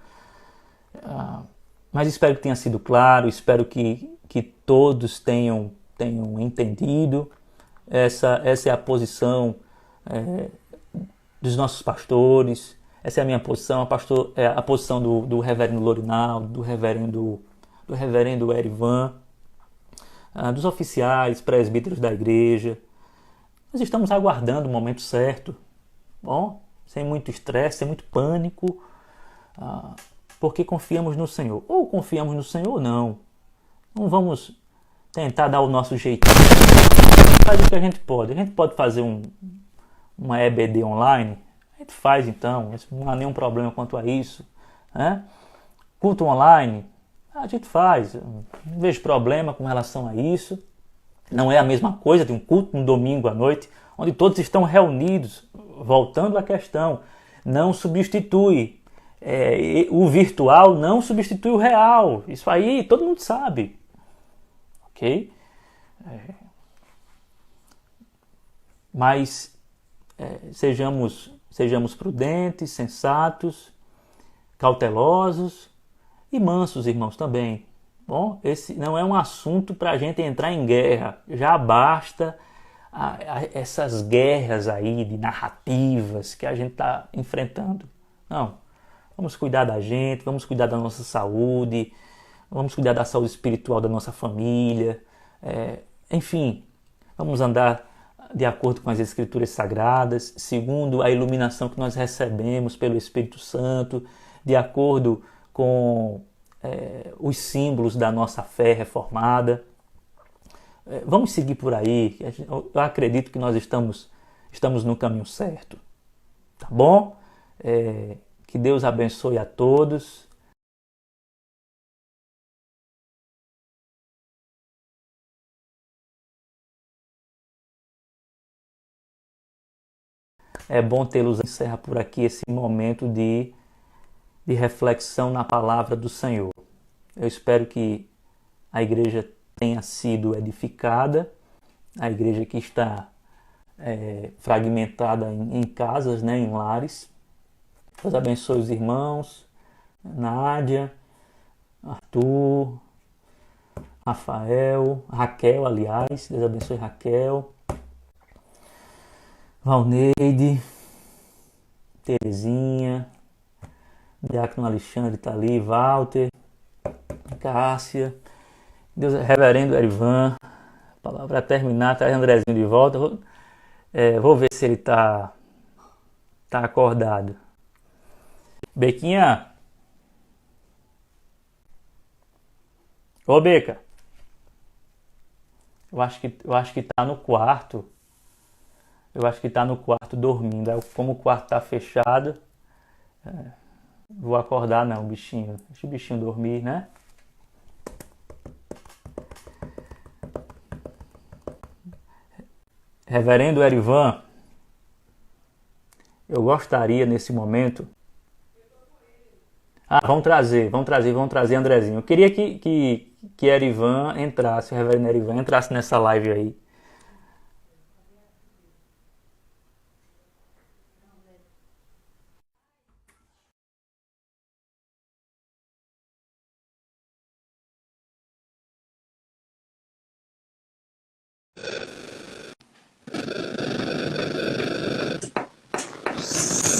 Mas espero que tenha sido claro, espero que todos tenham entendido. Essa é a posição dos nossos pastores, essa é a minha posição, a posição do reverendo Lorinaldo, do reverendo Erivan, dos oficiais, presbíteros da igreja. Nós estamos aguardando o momento certo, bom? Sem muito estresse, sem muito pânico, porque confiamos no Senhor. Ou confiamos no Senhor ou não. Não vamos tentar dar o nosso jeito. A gente faz o que a gente pode. A gente pode fazer uma EBD online. A gente faz então. Não há nenhum problema quanto a isso. Né? Culto online. A gente faz. Não vejo problema com relação a isso. Não é a mesma coisa de um culto no domingo à noite, onde todos estão reunidos. Voltando à questão, não substitui. O virtual não substitui o real. Isso aí todo mundo sabe. Ok? Mas sejamos prudentes, sensatos, cautelosos e mansos, irmãos, também. Bom, esse não é um assunto para a gente entrar em guerra. Já basta essas guerras aí de narrativas que a gente está enfrentando. Não. Vamos cuidar da gente, vamos cuidar da nossa saúde, vamos cuidar da saúde espiritual da nossa família. Enfim, vamos andar de acordo com as Escrituras Sagradas, segundo a iluminação que nós recebemos pelo Espírito Santo, de acordo com os símbolos da nossa fé reformada. Vamos seguir por aí. Eu acredito que nós estamos no caminho certo. Tá bom? Que Deus abençoe a todos. É bom tê-los. Encerra por aqui esse momento de reflexão na palavra do Senhor. Eu espero que a igreja tenha sido edificada, a igreja que está fragmentada em casas, né, em lares. Deus abençoe os irmãos, Nádia, Arthur, Rafael, Raquel, aliás, Deus abençoe Raquel, Valneide, Terezinha, Diácono Alexandre está ali, Walter, Cássia, Deus, reverendo Erivan, a palavra para terminar, traz Andrezinho de volta, vou ver se ele tá acordado. Bequinha, ô Beca, eu acho que tá no quarto. Eu acho que tá no quarto dormindo. Como o quarto tá fechado, vou acordar não, bichinho. Deixa o bichinho dormir, né? Reverendo Erivan, eu gostaria nesse momento. Vamos trazer Andrezinho. Eu queria que Erivan entrasse, o reverendo Erivan entrasse nessa live aí.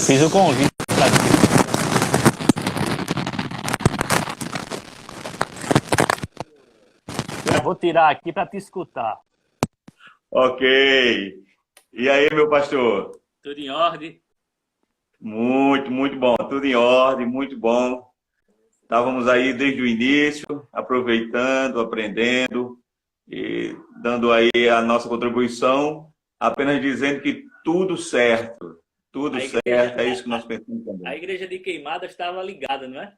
Fiz o convite para ti. Eu vou tirar aqui para te escutar. Ok. E aí, meu pastor? Tudo em ordem? Muito, muito bom. Tudo em ordem, muito bom. Estávamos aí desde o início, aproveitando, aprendendo e dando aí a nossa contribuição, apenas dizendo que tudo certo. Tudo certo, é isso que nós pensamos também. A igreja de Queimadas estava ligada, não é?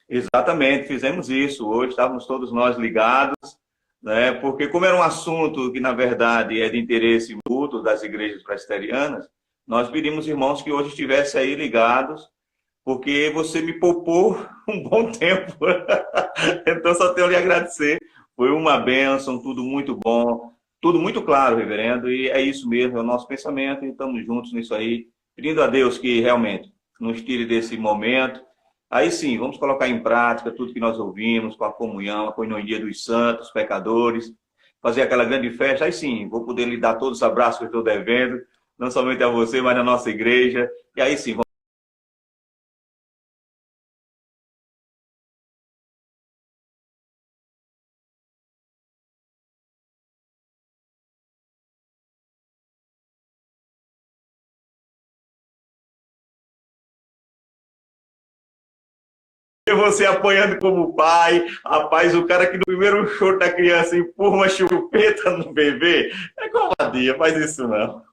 Exatamente, fizemos isso. Hoje estávamos todos nós ligados, né? Porque como era um assunto que, na verdade, é de interesse mútuo das igrejas presbiterianas, nós pedimos, irmãos, que hoje estivessem aí ligados, porque você me poupou um bom tempo. Então, só tenho a lhe agradecer Foi uma bênção, tudo muito bom, tudo muito claro, reverendo, e é isso mesmo, é o nosso pensamento, e estamos juntos nisso aí, pedindo a Deus que realmente nos tire desse momento. Aí sim, vamos colocar em prática tudo que nós ouvimos, com a comunhão, a coinonia dos santos, pecadores, fazer aquela grande festa. Aí sim, vou poder lhe dar todos os abraços que eu estou devendo, não somente a você, mas na nossa igreja. E aí sim, você apoiando como pai, rapaz, o cara que no primeiro show da criança empurra uma chupeta no bebê, é covardia, faz isso não.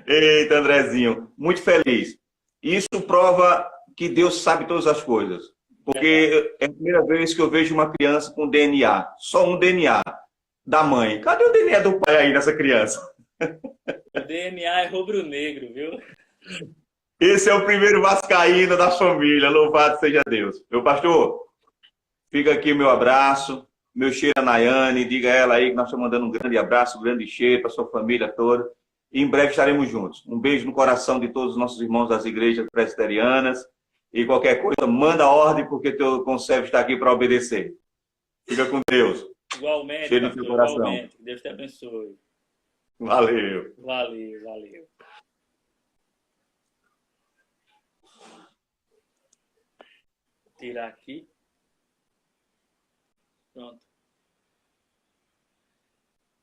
Eita, Andrezinho, muito feliz. Isso prova que Deus sabe todas as coisas, porque é a primeira vez que eu vejo uma criança com DNA, só um DNA da mãe. Cadê o DNA do pai aí nessa criança? O DNA é rubro-negro, viu? Esse é o primeiro vascaíno da família, louvado seja Deus. Meu pastor, fica aqui o meu abraço, meu cheiro a Nayane, diga a ela aí que nós estamos mandando um grande abraço, um grande cheiro para sua família toda. E em breve estaremos juntos. Um beijo no coração de todos os nossos irmãos das igrejas presbiterianas. E qualquer coisa, manda ordem, porque teu conservo está aqui para obedecer. Fica com Deus. Igualmente, Cheiro no pastor, teu coração. igualmente. Deus te abençoe. Valeu. Valeu, valeu. Vou tirar aqui. Pronto.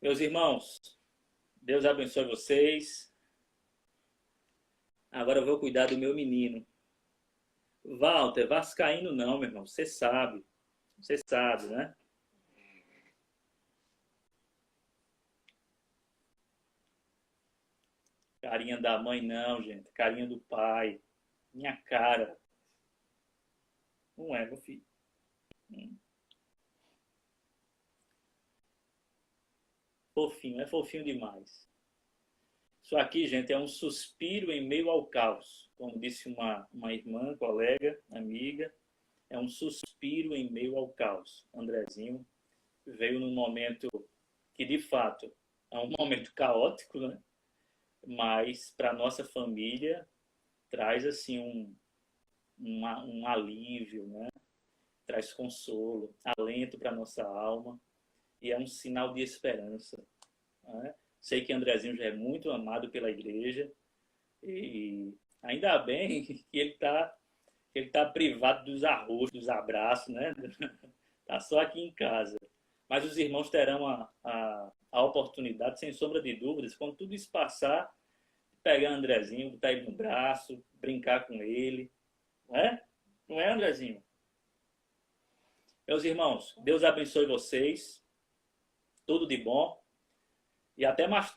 Meus irmãos, Deus abençoe vocês. Agora eu vou cuidar do meu menino. Walter, vascaíno não, meu irmão. Você sabe, né? Carinha da mãe não, gente. Carinha do pai. Minha cara. Não é, meu filho. Fofinho, é fofinho demais. Isso aqui, gente, é um suspiro em meio ao caos. Como disse uma irmã, colega, amiga, é um suspiro em meio ao caos. Andrezinho veio num momento que, de fato, é um momento caótico, né? Mas para nossa família traz assim um alívio, né? Traz consolo, alento para nossa alma e é um sinal de esperança, né? Sei que Andrezinho já é muito amado pela igreja e ainda bem que ele tá privado dos arrostos, dos abraços, né? Tá só aqui em casa. Mas os irmãos terão a oportunidade, sem sombra de dúvidas, quando tudo isso passar, pegar Andrezinho, botar ele no braço, brincar com ele. Não é? Não é, Andrezinho? Meus irmãos, Deus abençoe vocês. Tudo de bom. E até mais tarde.